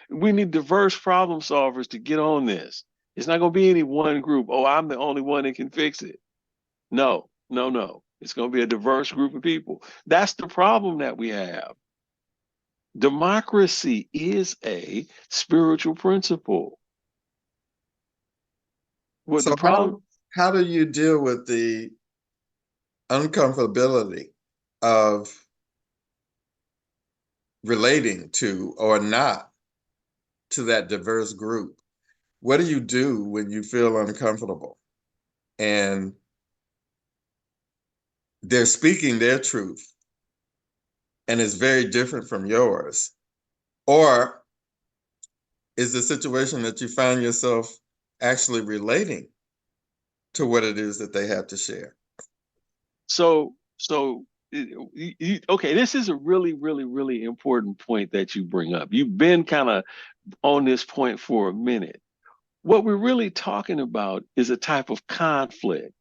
we need diverse problem solvers to get on this. It's not going to be any one group. Oh, I'm the only one that can fix it. No, no, no. It's going to be a diverse group of people. That's the problem that we have. Democracy is a spiritual principle. What So the problem? how do you deal with the uncomfortability of relating to or not to that diverse group? What do you do when you feel uncomfortable and they're speaking their truth and it's very different from yours? Or is the situation that you find yourself actually relating to what it is that they have to share? So, okay, this is a really, really, really important point that you bring up. You've been kind of on this point for a minute. What we're really talking about is a type of conflict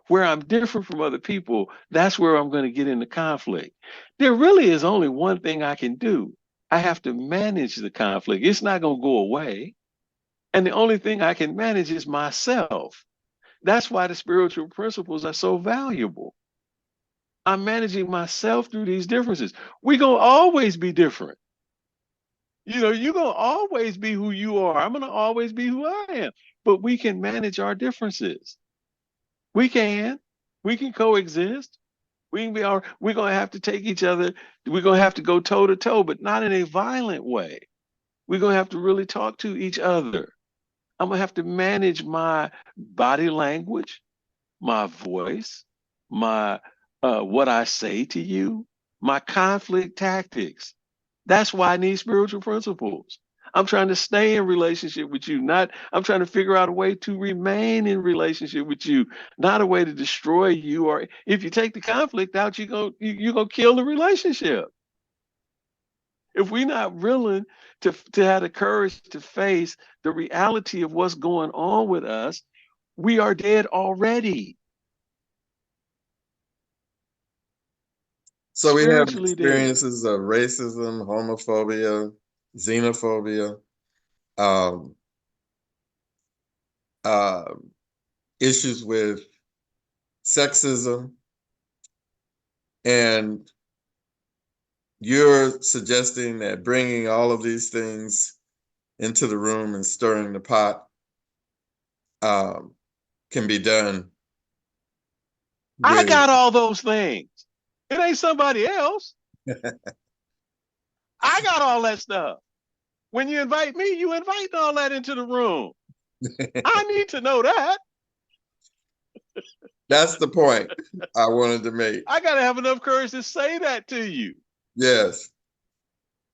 where I'm different from other people. That's where I'm going to get into conflict. There really is only one thing I can do. I have to manage the conflict. It's not going to go away. And the only thing I can manage is myself. That's why the spiritual principles are so valuable. I'm managing myself through these differences. We're going to always be different. You're going to always be who you are. I'm going to always be who I am. But we can manage our differences. We can. We can coexist. We're going to have to take each other. We're going to have to go toe to toe, but not in a violent way. We're going to have to really talk to each other. I'm going to have to manage my body language, my voice, my what I say to you, my conflict tactics. That's why I need spiritual principles. I'm trying to stay in relationship with you, not I'm trying to figure out a way to remain in relationship with you, not a way to destroy you. Or if you take the conflict out, you're gonna kill the relationship. If we're not willing to have the courage to face the reality of what's going on with us, we are dead already. So we have Spiritually dead. experiences of racism, homophobia, xenophobia, um, uh, issues with sexism, and you're suggesting that bringing all of these things into the room and stirring the pot um, can be done I with got all those things. It ain't somebody else. I got all that stuff. When you invite me, you invite all that into the room. I need to know that. That's the point I wanted to make. I got to have enough courage to say that to you. Yes.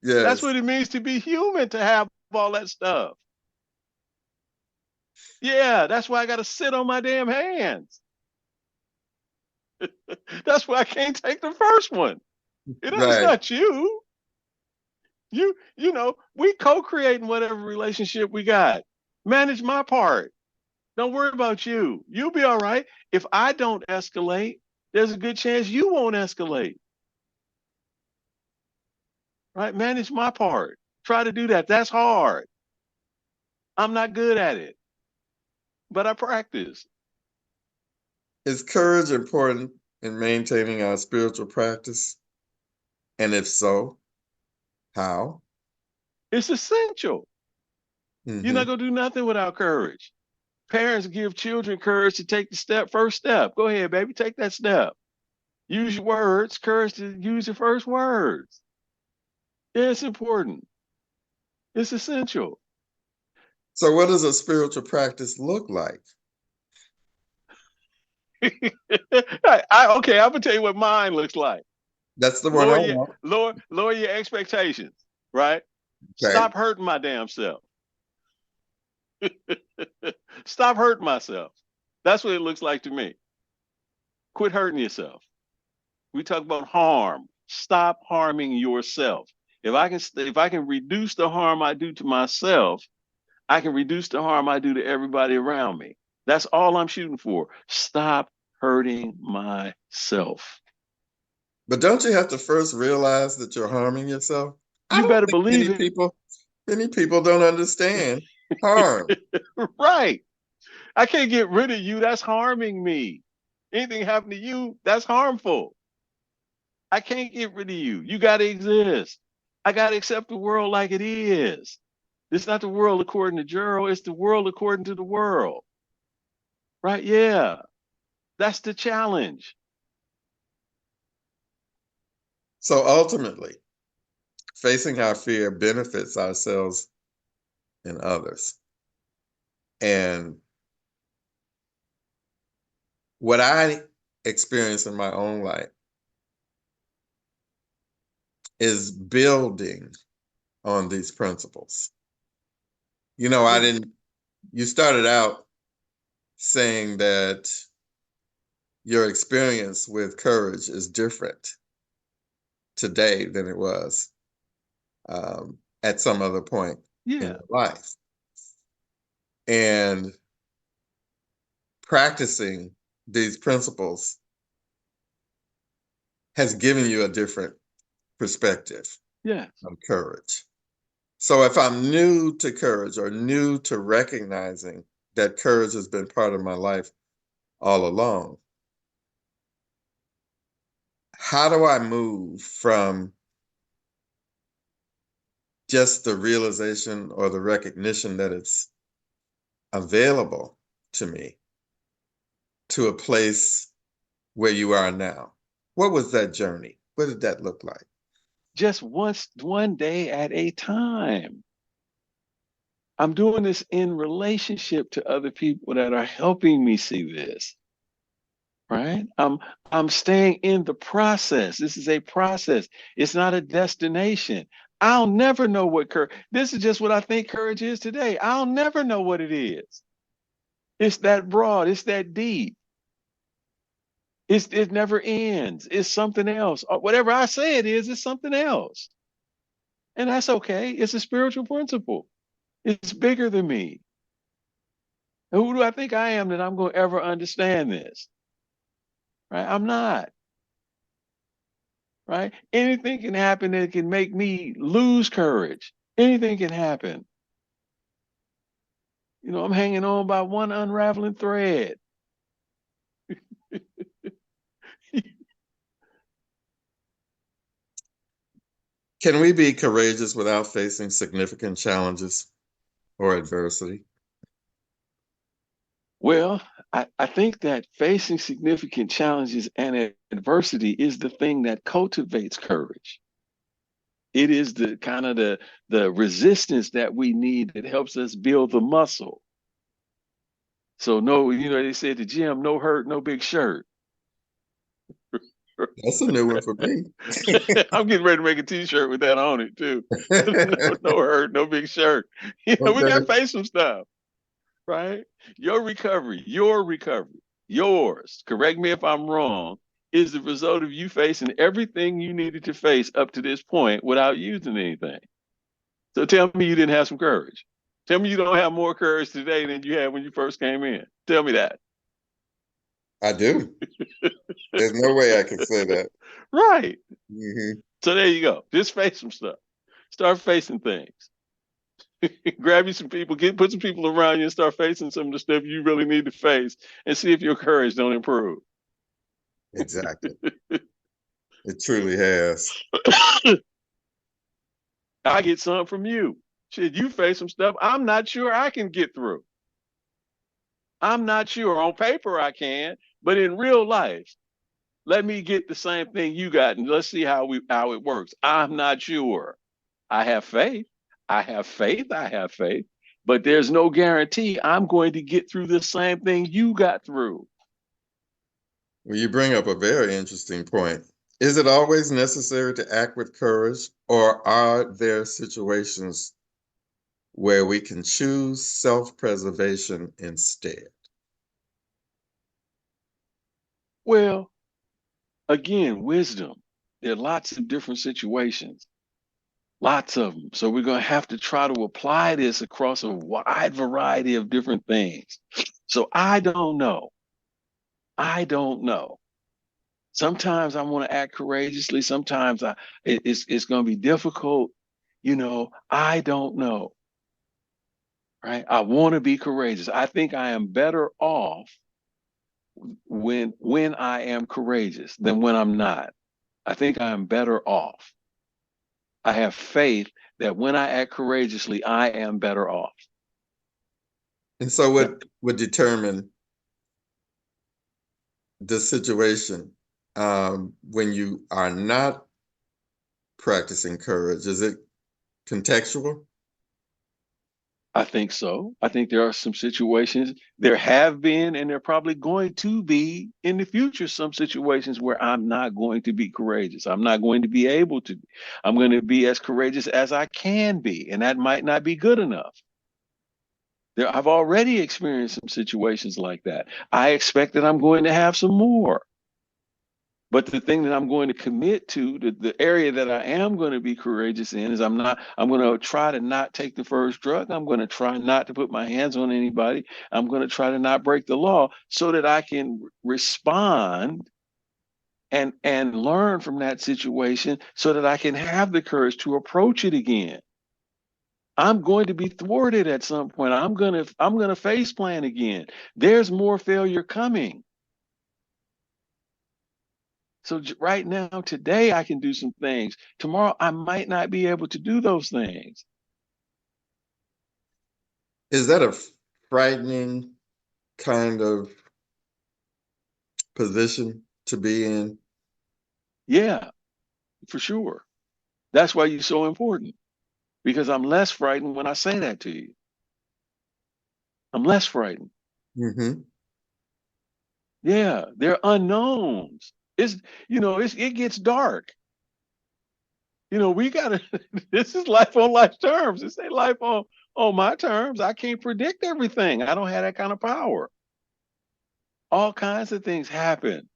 That's Yes. what it means to be human, to have all that stuff. Yeah, that's why I got to sit on my damn hands. That's why I can't take the first one. It's Right. not you. We co-creating whatever relationship we got. Manage my part. Don't worry about you. You'll be all right. If I don't escalate, there's a good chance you won't escalate. Right? Manage my part. Try to do that. That's hard. I'm not good at it, but I practice. Is courage important in maintaining our spiritual practice? And if so, how? It's essential. You're Hmm. not going to do nothing without courage. Parents give children courage to take the first step. Go ahead, baby, take that step. Use your words, courage to use your first words. Yeah, it's important. It's essential. So, what does a spiritual practice look like? Okay, I'm gonna tell you what mine looks like. That's the one Lower I your want. lower your expectations, right? Okay. Stop hurting my damn self. Stop hurting myself. That's what it looks like to me. Quit hurting yourself. We talk about harm. Stop harming yourself. If I can reduce the harm I do to myself, I can reduce the harm I do to everybody around me. That's all I'm shooting for. Stop hurting myself. But don't you have to first realize that you're harming yourself? I You don't better think believe it. many people don't understand harm. Right. I can't get rid of you. That's harming me. Anything happen to you, that's harmful. I can't get rid of you. You got to exist. I got to accept the world like it is. It's not the world according to Gerald. It's the world according to the world. Right? Yeah. That's the challenge. So ultimately, facing our fear benefits ourselves and others. And what I experience in my own life is building on these principles. I Yeah. didn't, you started out saying that your experience with courage is different today than it was at some other point in Yeah. your life. And practicing these principles has given you a different perspective Yes. on courage. So if I'm new to courage or new to recognizing that courage has been part of my life all along, how do I move from just the realization or the recognition that it's available to me to a place where you are now? What was that journey? What did that look like? Just one day at a time. I'm doing this in relationship to other people that are helping me see this. Right? I'm staying in the process. This is a process. It's not a destination. I'll never know what courage. This is just what I think courage is today. I'll never know what it is. It's that broad. It's that deep. It never ends. It's something else. Whatever I say it is, it's something else. And that's okay. It's a spiritual principle. It's bigger than me. And who do I think I am that I'm going to ever understand this? Right? I'm not. Right? Anything can happen that can make me lose courage. Anything can happen. I'm hanging on by one unraveling thread. Can we be courageous without facing significant challenges or adversity? Well, I think that facing significant challenges and adversity is the thing that cultivates courage. It is the kind of the resistance that we need that helps us build the muscle. So no, they say at the gym, no hurt, no big shirt. That's a new one for me. I'm getting ready to make a T-shirt with that on it too. No hurt, no big shirt. We got to Okay. face some stuff, right? Your recovery, yours. Correct me if I'm wrong. Is the result of you facing everything you needed to face up to this point without using anything. So tell me you didn't have some courage. Tell me you don't have more courage today than you had when you first came in. Tell me that. I do. There's no way I can say that. Right. Hmm. So there you go. Just face some stuff. Start facing things. Grab you some people, put some people around you and start facing some of the stuff you really need to face and see if your courage don't improve. Exactly. It truly has. I get something from you. Shit, you face some stuff I'm not sure I can get through. I'm not sure. On paper I can, but in real life, let me get the same thing you got and let's see how it works. I'm not sure. I have faith. I have faith. I have faith. But there's no guarantee I'm going to get through the same thing you got through. Well, you bring up a very interesting point. Is it always necessary to act with courage, or are there situations where we can choose self-preservation instead? Well, again, wisdom. There are lots of different situations, lots of them. So we're going to have to try to apply this across a wide variety of different things. So I don't know. I don't know. Sometimes I want to act courageously. Sometimes it's going to be difficult. I don't know. Right? I want to be courageous. I think I am better off when I am courageous than when I'm not. I think I am better off. I have faith that when I act courageously, I am better off. And so Now, what would determine the situation when you are not practicing courage? Is it contextual? I think so. I think there are some situations, there have been, and there probably going to be in the future some situations where I'm not going to be courageous. I'm not going to be able to. I'm going to be as courageous as I can be, and that might not be good enough. I've already experienced some situations like that. I expect that I'm going to have some more. But the thing that I'm going to commit to, the area that I am going to be courageous in is I'm going to try to not take the first drug. I'm going to try not to put my hands on anybody. I'm going to try to not break the law so that I can respond and learn from that situation so that I can have the courage to approach it again. I'm going to be thwarted at some point. I'm going to face plan again. There's more failure coming. So right now, today, I can do some things. Tomorrow, I might not be able to do those things. Is that a frightening kind of position to be in? Yeah, for sure. That's why you're so important because I'm less frightened when I say that to you. I'm less frightened. Hmm. Yeah, they're unknowns. It gets dark. We gotta. This is life on life terms. This ain't life on my terms. I can't predict everything. I don't have that kind of power. All kinds of things happen.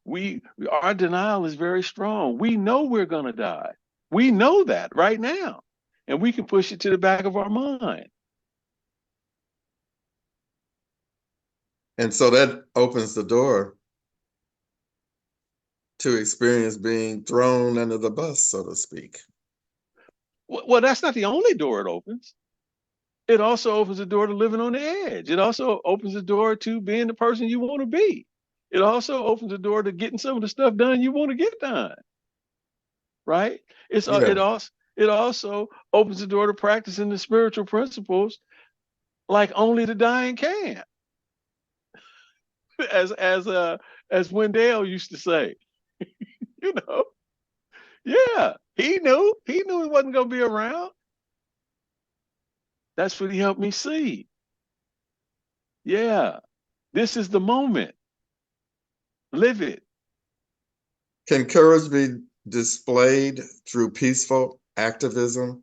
We our denial is very strong. We know we're going to die. We know that right now, and we can push it to the back of our mind. And so that opens the door to experience being thrown under the bus, so to speak. Well, that's not the only door it opens. It also opens the door to living on the edge. It also opens the door to being the person you want to be. It also opens the door to getting some of the stuff done you want to get done. Right? Yeah. It also opens the door to practicing the spiritual principles like only the dying can. As Wendell used to say, you know, yeah. He knew he wasn't going to be around. That's what he helped me see. Yeah, this is the moment. Live it. Can courage be displayed through peaceful activism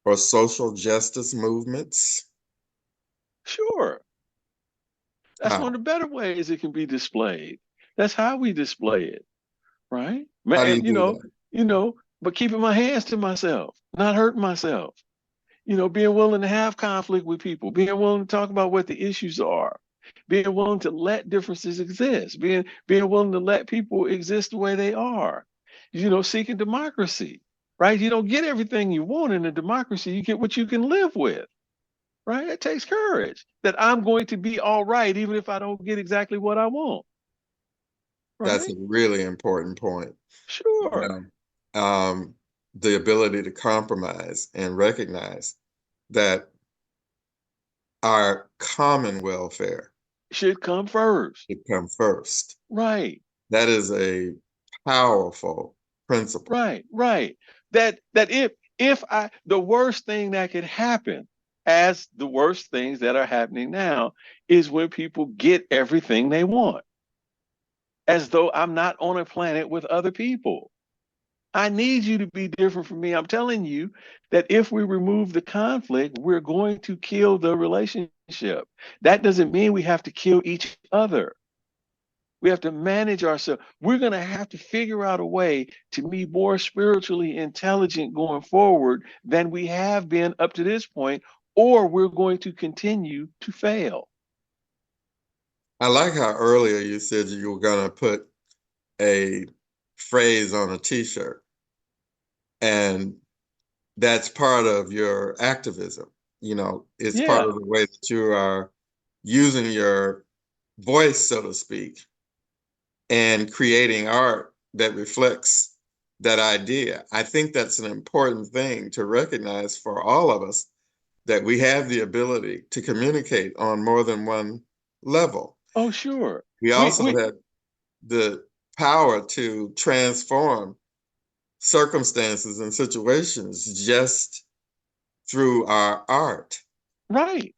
or social justice movements? Sure. That's one of How? the better ways it can be displayed. That's how we display it, right? How do you Man, do that? but keeping my hands to myself, not hurting myself. Being willing to have conflict with people, being willing to talk about what the issues are, being willing to let differences exist, being willing to let people exist the way they are. Seeking democracy, right? You don't get everything you want in a democracy. You get what you can live with, right? It takes courage that I'm going to be all right, even if I don't get exactly what I want, That's right? a really important point. You Sure. the ability to compromise and recognize that our common welfare Should come first. should come first. Right. That is a powerful principle. Right. That if I the worst thing that could happen, as the worst things that are happening now, is when people get everything they want, as though I'm not on a planet with other people. I need you to be different from me. I'm telling you that if we remove the conflict, we're going to kill the relationship. That doesn't mean we have to kill each other. We have to manage ourselves. We're going to have to figure out a way to be more spiritually intelligent going forward than we have been up to this point, or we're going to continue to fail. I like how earlier you said you were going to put a phrase on a t-shirt, and that's part of your activism. It's part Yeah. of the way that you are using your voice, so to speak, and creating art that reflects that idea. I think that's an important thing to recognize for all of us, that we have the ability to communicate on more than one level. Oh, sure. We We also we have the power to transform circumstances and situations just through our art. right,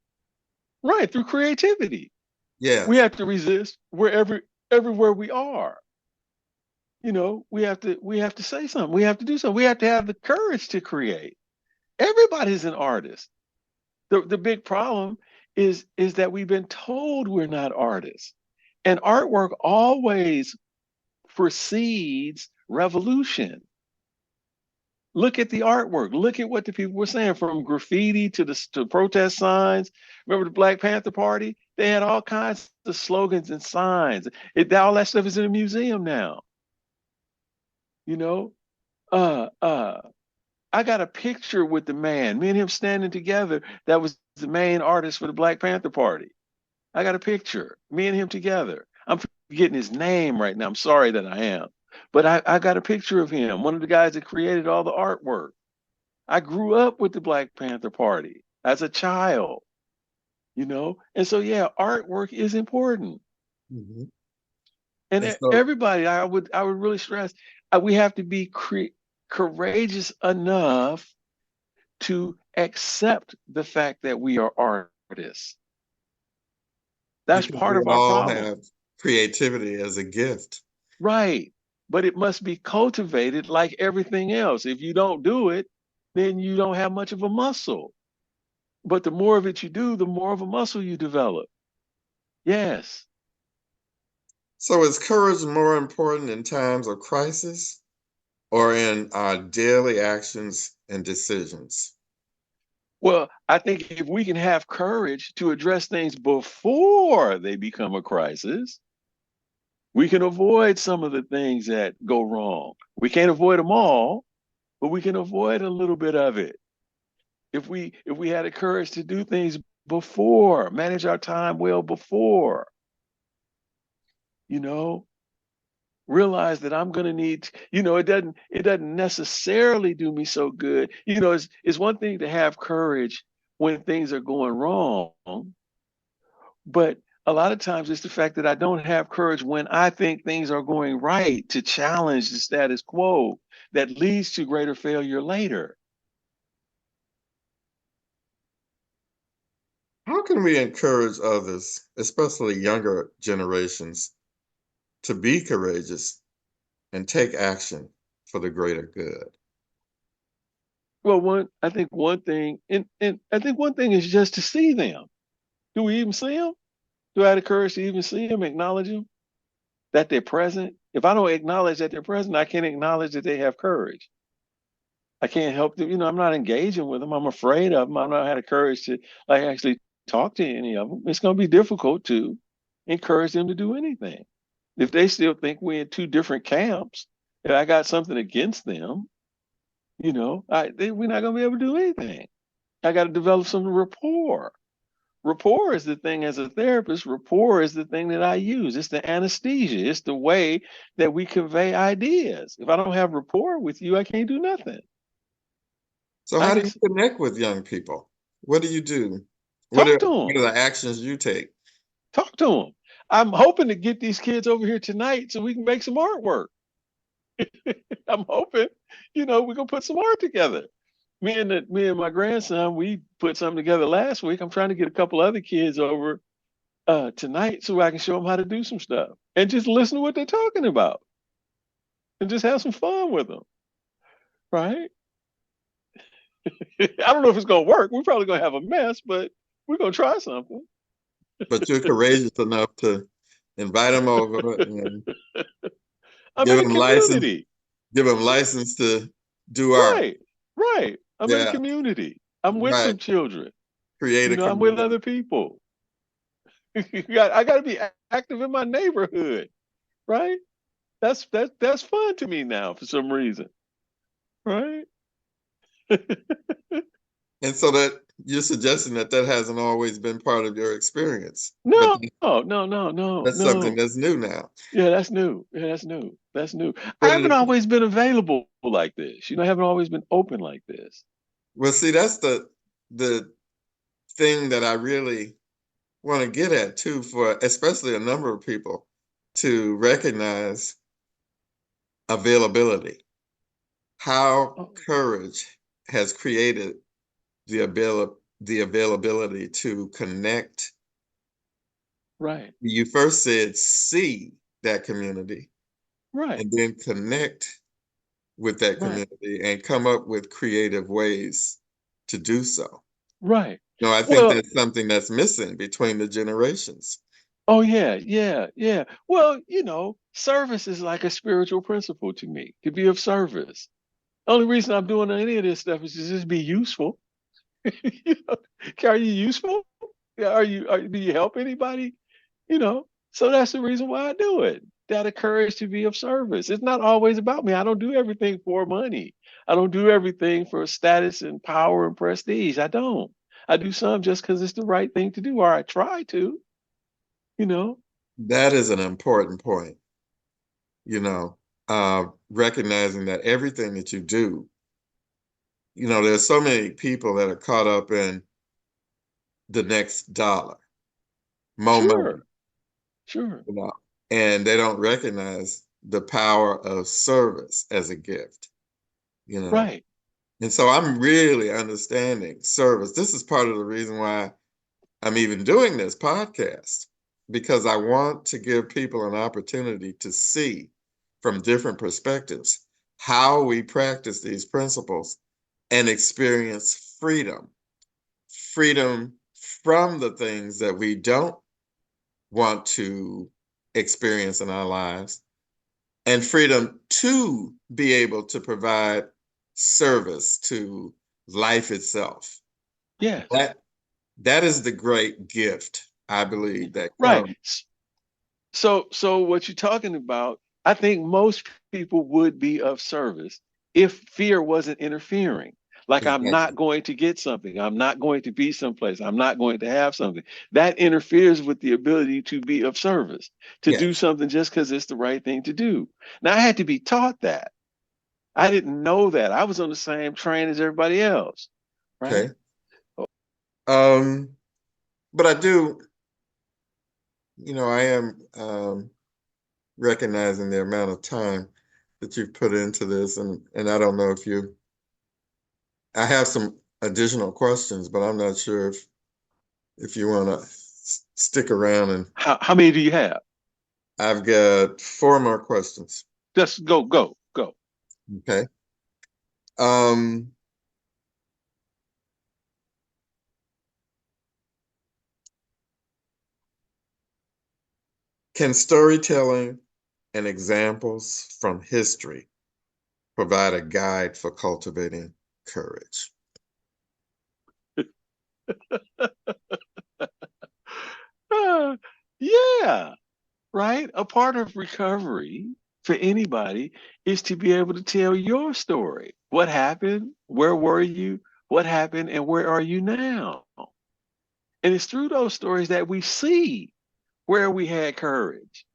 right, through creativity. We Yes. have to resist wherever everywhere we are. We have to say something. We have to do something. We have to have the courage to create. Everybody's an artist. The big problem is that we've been told we're not artists. And artwork always precedes revolution. Look at the artwork. Look at what the people were saying, from graffiti to protest signs. Remember the Black Panther Party? They had all kinds of slogans and signs. All that stuff is in a museum now. You know, uh, uh, I got a picture with the man, me and him standing together. That was the main artist for the Black Panther Party. I got a picture, me and him together. I'm forgetting his name right now. I'm sorry that I am. But I got a picture of him, one of the guys that created all the artwork. I grew up with the Black Panther Party as a child. And so, yeah, artwork is important. Mhm. And And so everybody, I would really stress, we have to be courageous enough to accept the fact that we are artists. That's because part we of our all problem. have creativity as a gift. Right. But it must be cultivated like everything else. If you don't do it, then you don't have much of a muscle. But the more of it you do, the more of a muscle you develop. Yes. So is courage more important in times of crisis or in our daily actions and decisions? Well, I think if we can have courage to address things before they become a crisis, we can avoid some of the things that go wrong. We can't avoid them all, but we can avoid a little bit of it. If we had the courage to do things before, manage our time well before, you know, realize that I'm going to need, it doesn't necessarily do me so good. It's one thing to have courage when things are going wrong, but A lot of times it's the fact that I don't have courage when I think things are going right to challenge the status quo that leads to greater failure later. How can we encourage others, especially younger generations, to be courageous and take action for the greater good? Well, I think one thing, and I think one thing is just to see them. Do we even see them? Do I have the courage to even see them, acknowledge them, that they're present? If I don't acknowledge that they're present, I can't acknowledge that they have courage. I can't help them. I'm not engaging with them. I'm afraid of them. I don't have the courage to like actually talk to any of them. It's going to be difficult to encourage them to do anything. If they still think we're in two different camps, and I got something against them, we're not going to be able to do anything. I got to develop some rapport. Rapport is the thing as a therapist, rapport is the thing that I use. It's the anesthesia. It's the way that we convey ideas. If I don't have rapport with you, I can't do nothing. So I how do can you connect with young people? What do you do? talk to What them, are the actions you take? talk to them. I'm hoping to get these kids over here tonight so we can make some artwork. I'm hoping, we're gonna put some art together. Me and my grandson, we put something together last week. I'm trying to get a couple other kids over tonight so I can show them how to do some stuff and just listen to what they're talking about and just have some fun with them, right? I don't know if it's gonna work. We're probably gonna have a mess, but we're gonna try something. But you're courageous enough to invite them over and I'm give in a them license, community, give them license to do art. right? Right. I'm in a Yeah, community. I'm with right. some children. Create a I'm with community. other people. I got to be active in my neighborhood, right? That's fun to me now for some reason, right? And so that you're suggesting that that hasn't always been part of your experience, but No, no, no, no, that's something no. that's new now. Yeah, that's new. Yeah, that's new. That's new. I But in haven't the, always been available like this. I haven't always been open like this. well, see, that's the thing that I really want to get at too, for especially a number of people to recognize availability, how Oh, courage has created the availability to connect. right, You first said see that community right, and then connect with that right, community and come up with creative ways to do so. right. No, I think Well, that's something that's missing between the generations. oh yeah, yeah, yeah. Well, service is like a spiritual principle to me, to be of service. Only reason I'm doing any of this stuff is to just be useful. you know, are you useful? Yeah, do you help anybody? You know, so that's the reason why I do it. That the courage to be of service. It's not always about me. I don't do everything for money. I don't do everything for status and power and prestige. I don't. I do some just because it's the right thing to do, or I try to, you know. That is an important point, you know, recognizing that everything that you do, there's so many people that are caught up in the next dollar, more money, Sure, sure. you know, and they don't recognize the power of service as a gift, you know. Right. And so I'm really understanding service. This is part of the reason why I'm even doing this podcast, because I want to give people an opportunity to see from different perspectives how we practice these principles and experience freedom from the things that we don't want to experience in our lives, and freedom to be able to provide service to life itself. Yes. That that is the great gift, I believe, that Right. comes. So what you're talking about, I think most people would be of service if fear wasn't interfering. Like I'm not Exactly. going to get something, I'm not going to be someplace, I'm not going to have something. That interferes with the ability to be of service, to do Yes. something just because it's the right thing to do. Now I had to be taught that. I didn't know that. I was on the same train as everybody else, right? Okay. Um, but I do. I am recognizing the amount of time that you've put into this, and I don't know if I have some additional questions, but I'm not sure if you want to stick around. And How many do you have? I've got four more questions. Just go. Okay. Um, can storytelling and examples from history provide a guide for cultivating courage? Uh, yeah, right. A part of recovery for anybody is to be able to tell your story. What happened? Where were you? What happened? And where are you now? And it's through those stories that we see where we had courage.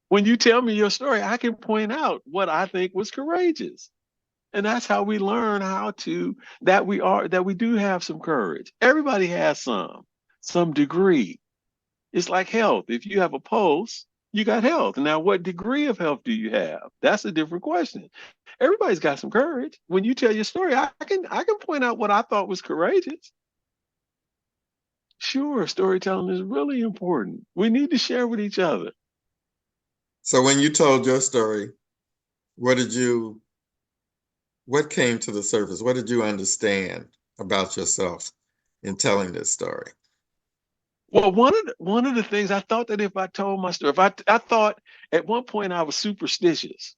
When you tell me your story, I can point out what I think was courageous. And that's how we learn that we do have some courage. Everybody has some degree. It's like health. If you have a pulse, you got health. Now, what degree of health do you have? That's a different question. Everybody's got some courage. When you tell your story, I can point out what I thought was courageous. Sure, storytelling is really important. We need to share with each other. So when you told your story, what did you what came to the surface? What did you understand about yourself in telling this story? Well, one of the things I thought that if I told my story, if I thought at one point I was superstitious.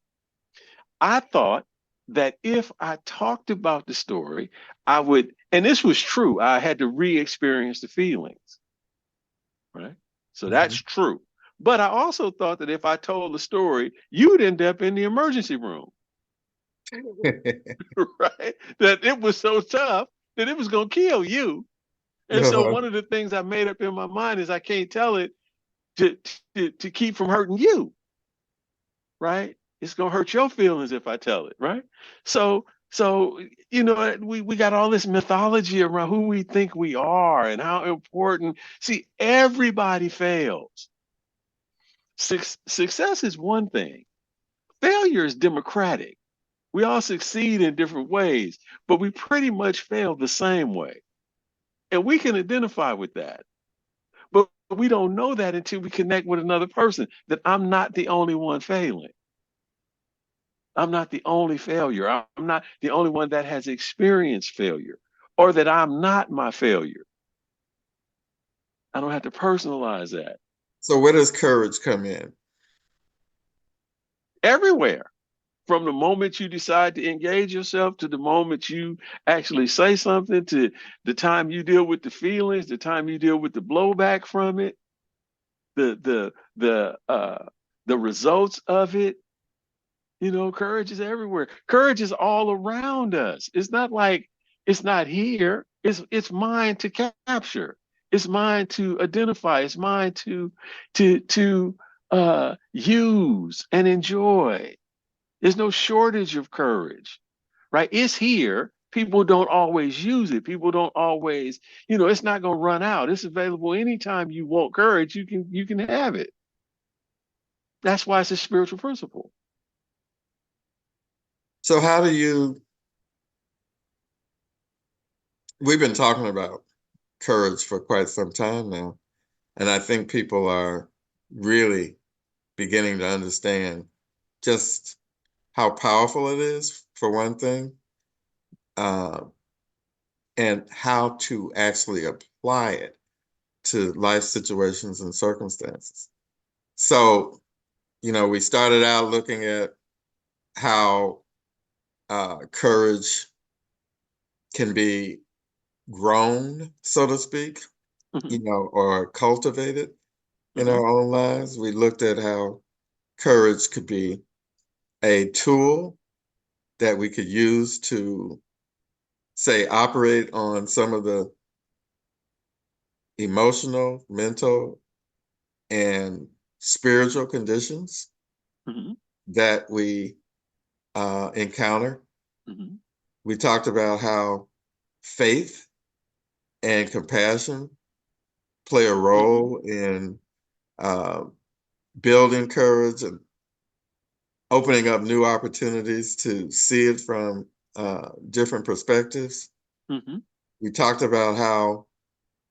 I thought that if I talked about the story, I would, and this was true, I had to re-experience the feelings, right? So that's Mhm. true. But I also thought that if I told the story, you would end up in the emergency room, right? That it was so tough that it was going to kill you. And so Uh-huh. one of the things I made up in my mind is I can't tell it to to keep from hurting you, right? It's gonna hurt your feelings if I tell it, right? So we got all this mythology around who we think we are and how important. See, everybody fails. Success is one thing. Failure is democratic. We all succeed in different ways, but we pretty much fail the same way. And we can identify with that. But we don't know that until we connect with another person, that I'm not the only one failing. I'm not the only failure. I'm not the only one that has experienced failure or that I'm not my failure. I don't have to personalize that. So where does courage come in? Everywhere, from the moment you decide to engage yourself to the moment you actually say something to the time you deal with the feelings, the time you deal with the blowback from it, the results of it. Courage is everywhere. Courage is all around us. It's not like it's not here. It's mine to capture. It's mine to identify. It's mine to use and enjoy. There's no shortage of courage, right? It's here. People don't always use it. People don't always, it's not going to run out. It's available anytime you want courage. You can have it. That's why it's a spiritual principle. So we've been talking about courage for quite some time now, and I think people are really beginning to understand just how powerful it is, for one thing, uh, and how to actually apply it to life situations and circumstances. So, we started out looking at how courage can be grown, so to speak, Mhm, or cultivated in mhm, our own lives. We looked at how courage could be a tool that we could use to, say, operate on some of the emotional, mental, and spiritual conditions mhm, that we encounter. mhm, We talked about how faith and compassion play a mhm, role in uh, building courage and opening up new opportunities to see it from different perspectives. Mm-hmm. We talked about how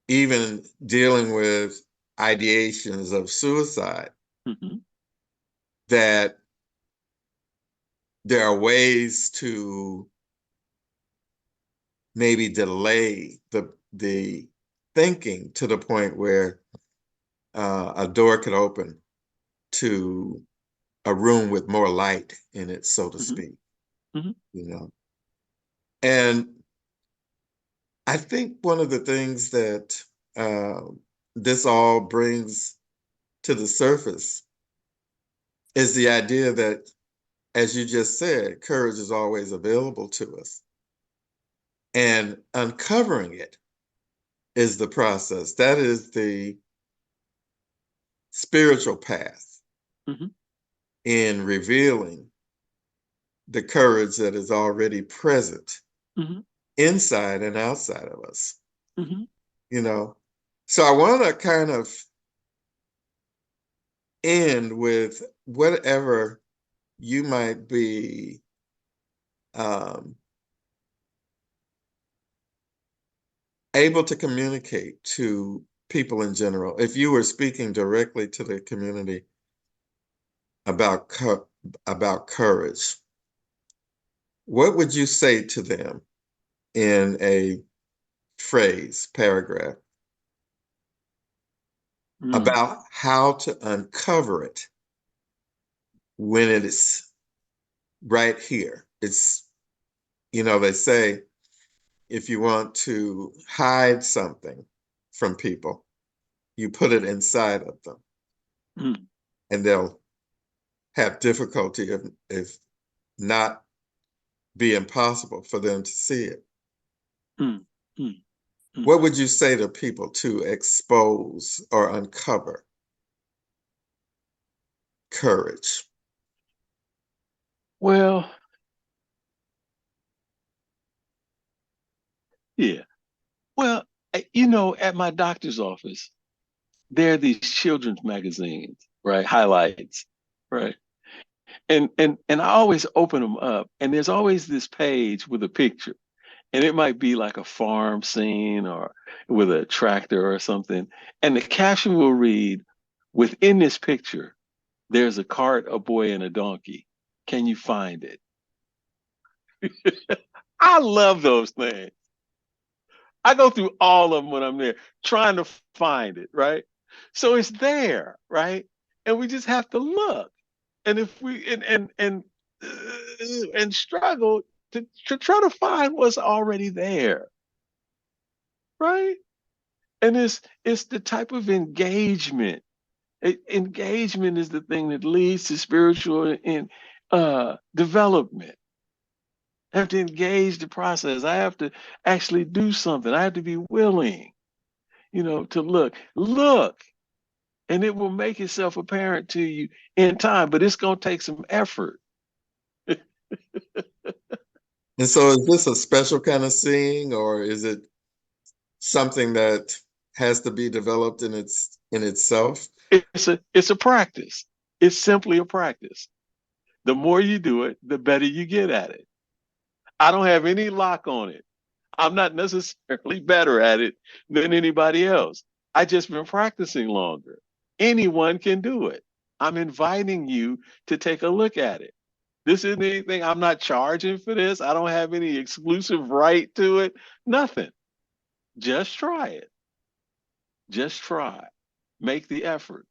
even dealing with ideations of suicide, Mm-hmm. that there are ways to maybe delay the thinking to the point where a door could open to a room with more light in it, so to Mm-hmm. speak, Mm-hmm. you know. And I think one of the things that uh, this all brings to the surface is the idea that, as you just said, courage is always available to us. And uncovering it is the process. That is the spiritual path Mm-hmm. in revealing the courage that is already present Mm-hmm. inside and outside of us, Mm-hmm. you know. So I want to kind of end with whatever you might be um, able to communicate to people in general. If you were speaking directly to the community about about courage, what would you say to them in a phrase, paragraph, Mm. about how to uncover it when it is right here? It's, they say if you want to hide something from people, you put it inside of them Mm. and they'll have difficulty if not be impossible for them to see it. Mm. Mm. Mm. What would you say to people to expose or uncover courage? Well, yeah. Well, at my doctor's office, there are these children's magazines, right? Highlights, right? And I always open them up, and there's always this page with a picture, and it might be like a farm scene or with a tractor or something, and the caption will read, "Within this picture, there's a cart, a boy, and a donkey. Can you find it?" I love those things. I go through all of them when I'm there, trying to find it, right? So it's there, right? And we just have to look. And if we and struggle to try to find what's already there, right? And it's the type of engagement. Engagement is the thing that leads to spiritual and development. I have to engage the process. I have to actually do something. I have to be willing, to look, and it will make itself apparent to you in time, but it's going to take some effort. And so is this a special kind of seeing, or is it something that has to be developed in itself? It's a practice. It's simply a practice. The more you do it, the better you get at it. I don't have any lock on it. I'm not necessarily better at it than anybody else. I just been practicing longer. Anyone can do it. I'm inviting you to take a look at it. This isn't anything, I'm not charging for this. I don't have any exclusive right to it. Nothing. Just try it. Just try. Make the effort.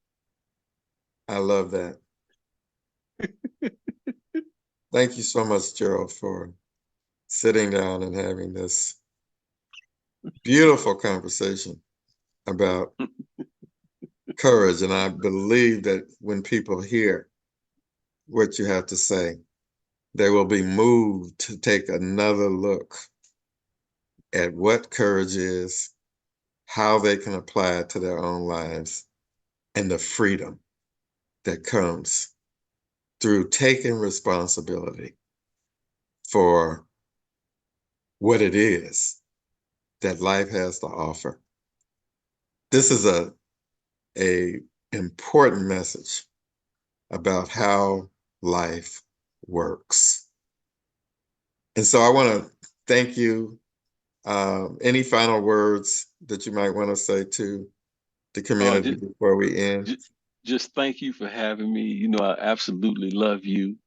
I love that. Thank you so much, Gerald, for sitting down and having this beautiful conversation about courage. And I believe that when people hear what you have to say, they will be moved to take another look at what courage is, how they can apply it to their own lives, and the freedom that comes through taking responsibility for what it is that life has to offer. This is a important message about how life works. And so I want to thank you. Any final words that you might want to say to the Oh, community before we end? just, just thank you for having me. You know, I absolutely love you.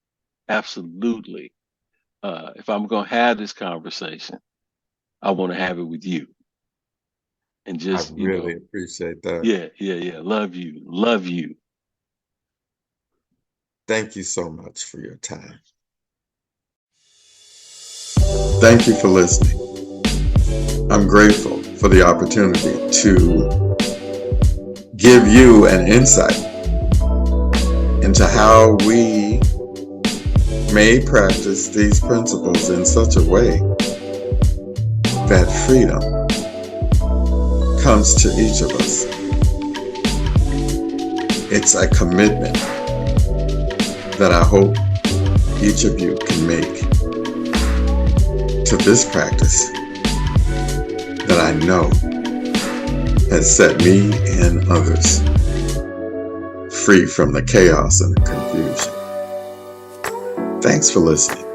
Absolutely. If I'm going to have this conversation, I want to have it with you. And I just, really appreciate that. yeah, yeah, yeah. Love you. Love you. Thank you so much for your time. Thank you for listening. I'm grateful for the opportunity to give you an insight into how we may practice these principles in such a way that freedom comes to each of us. It's a commitment that I hope each of you can make to this practice that I know has set me and others free from the chaos and the confusion. Thanks for listening.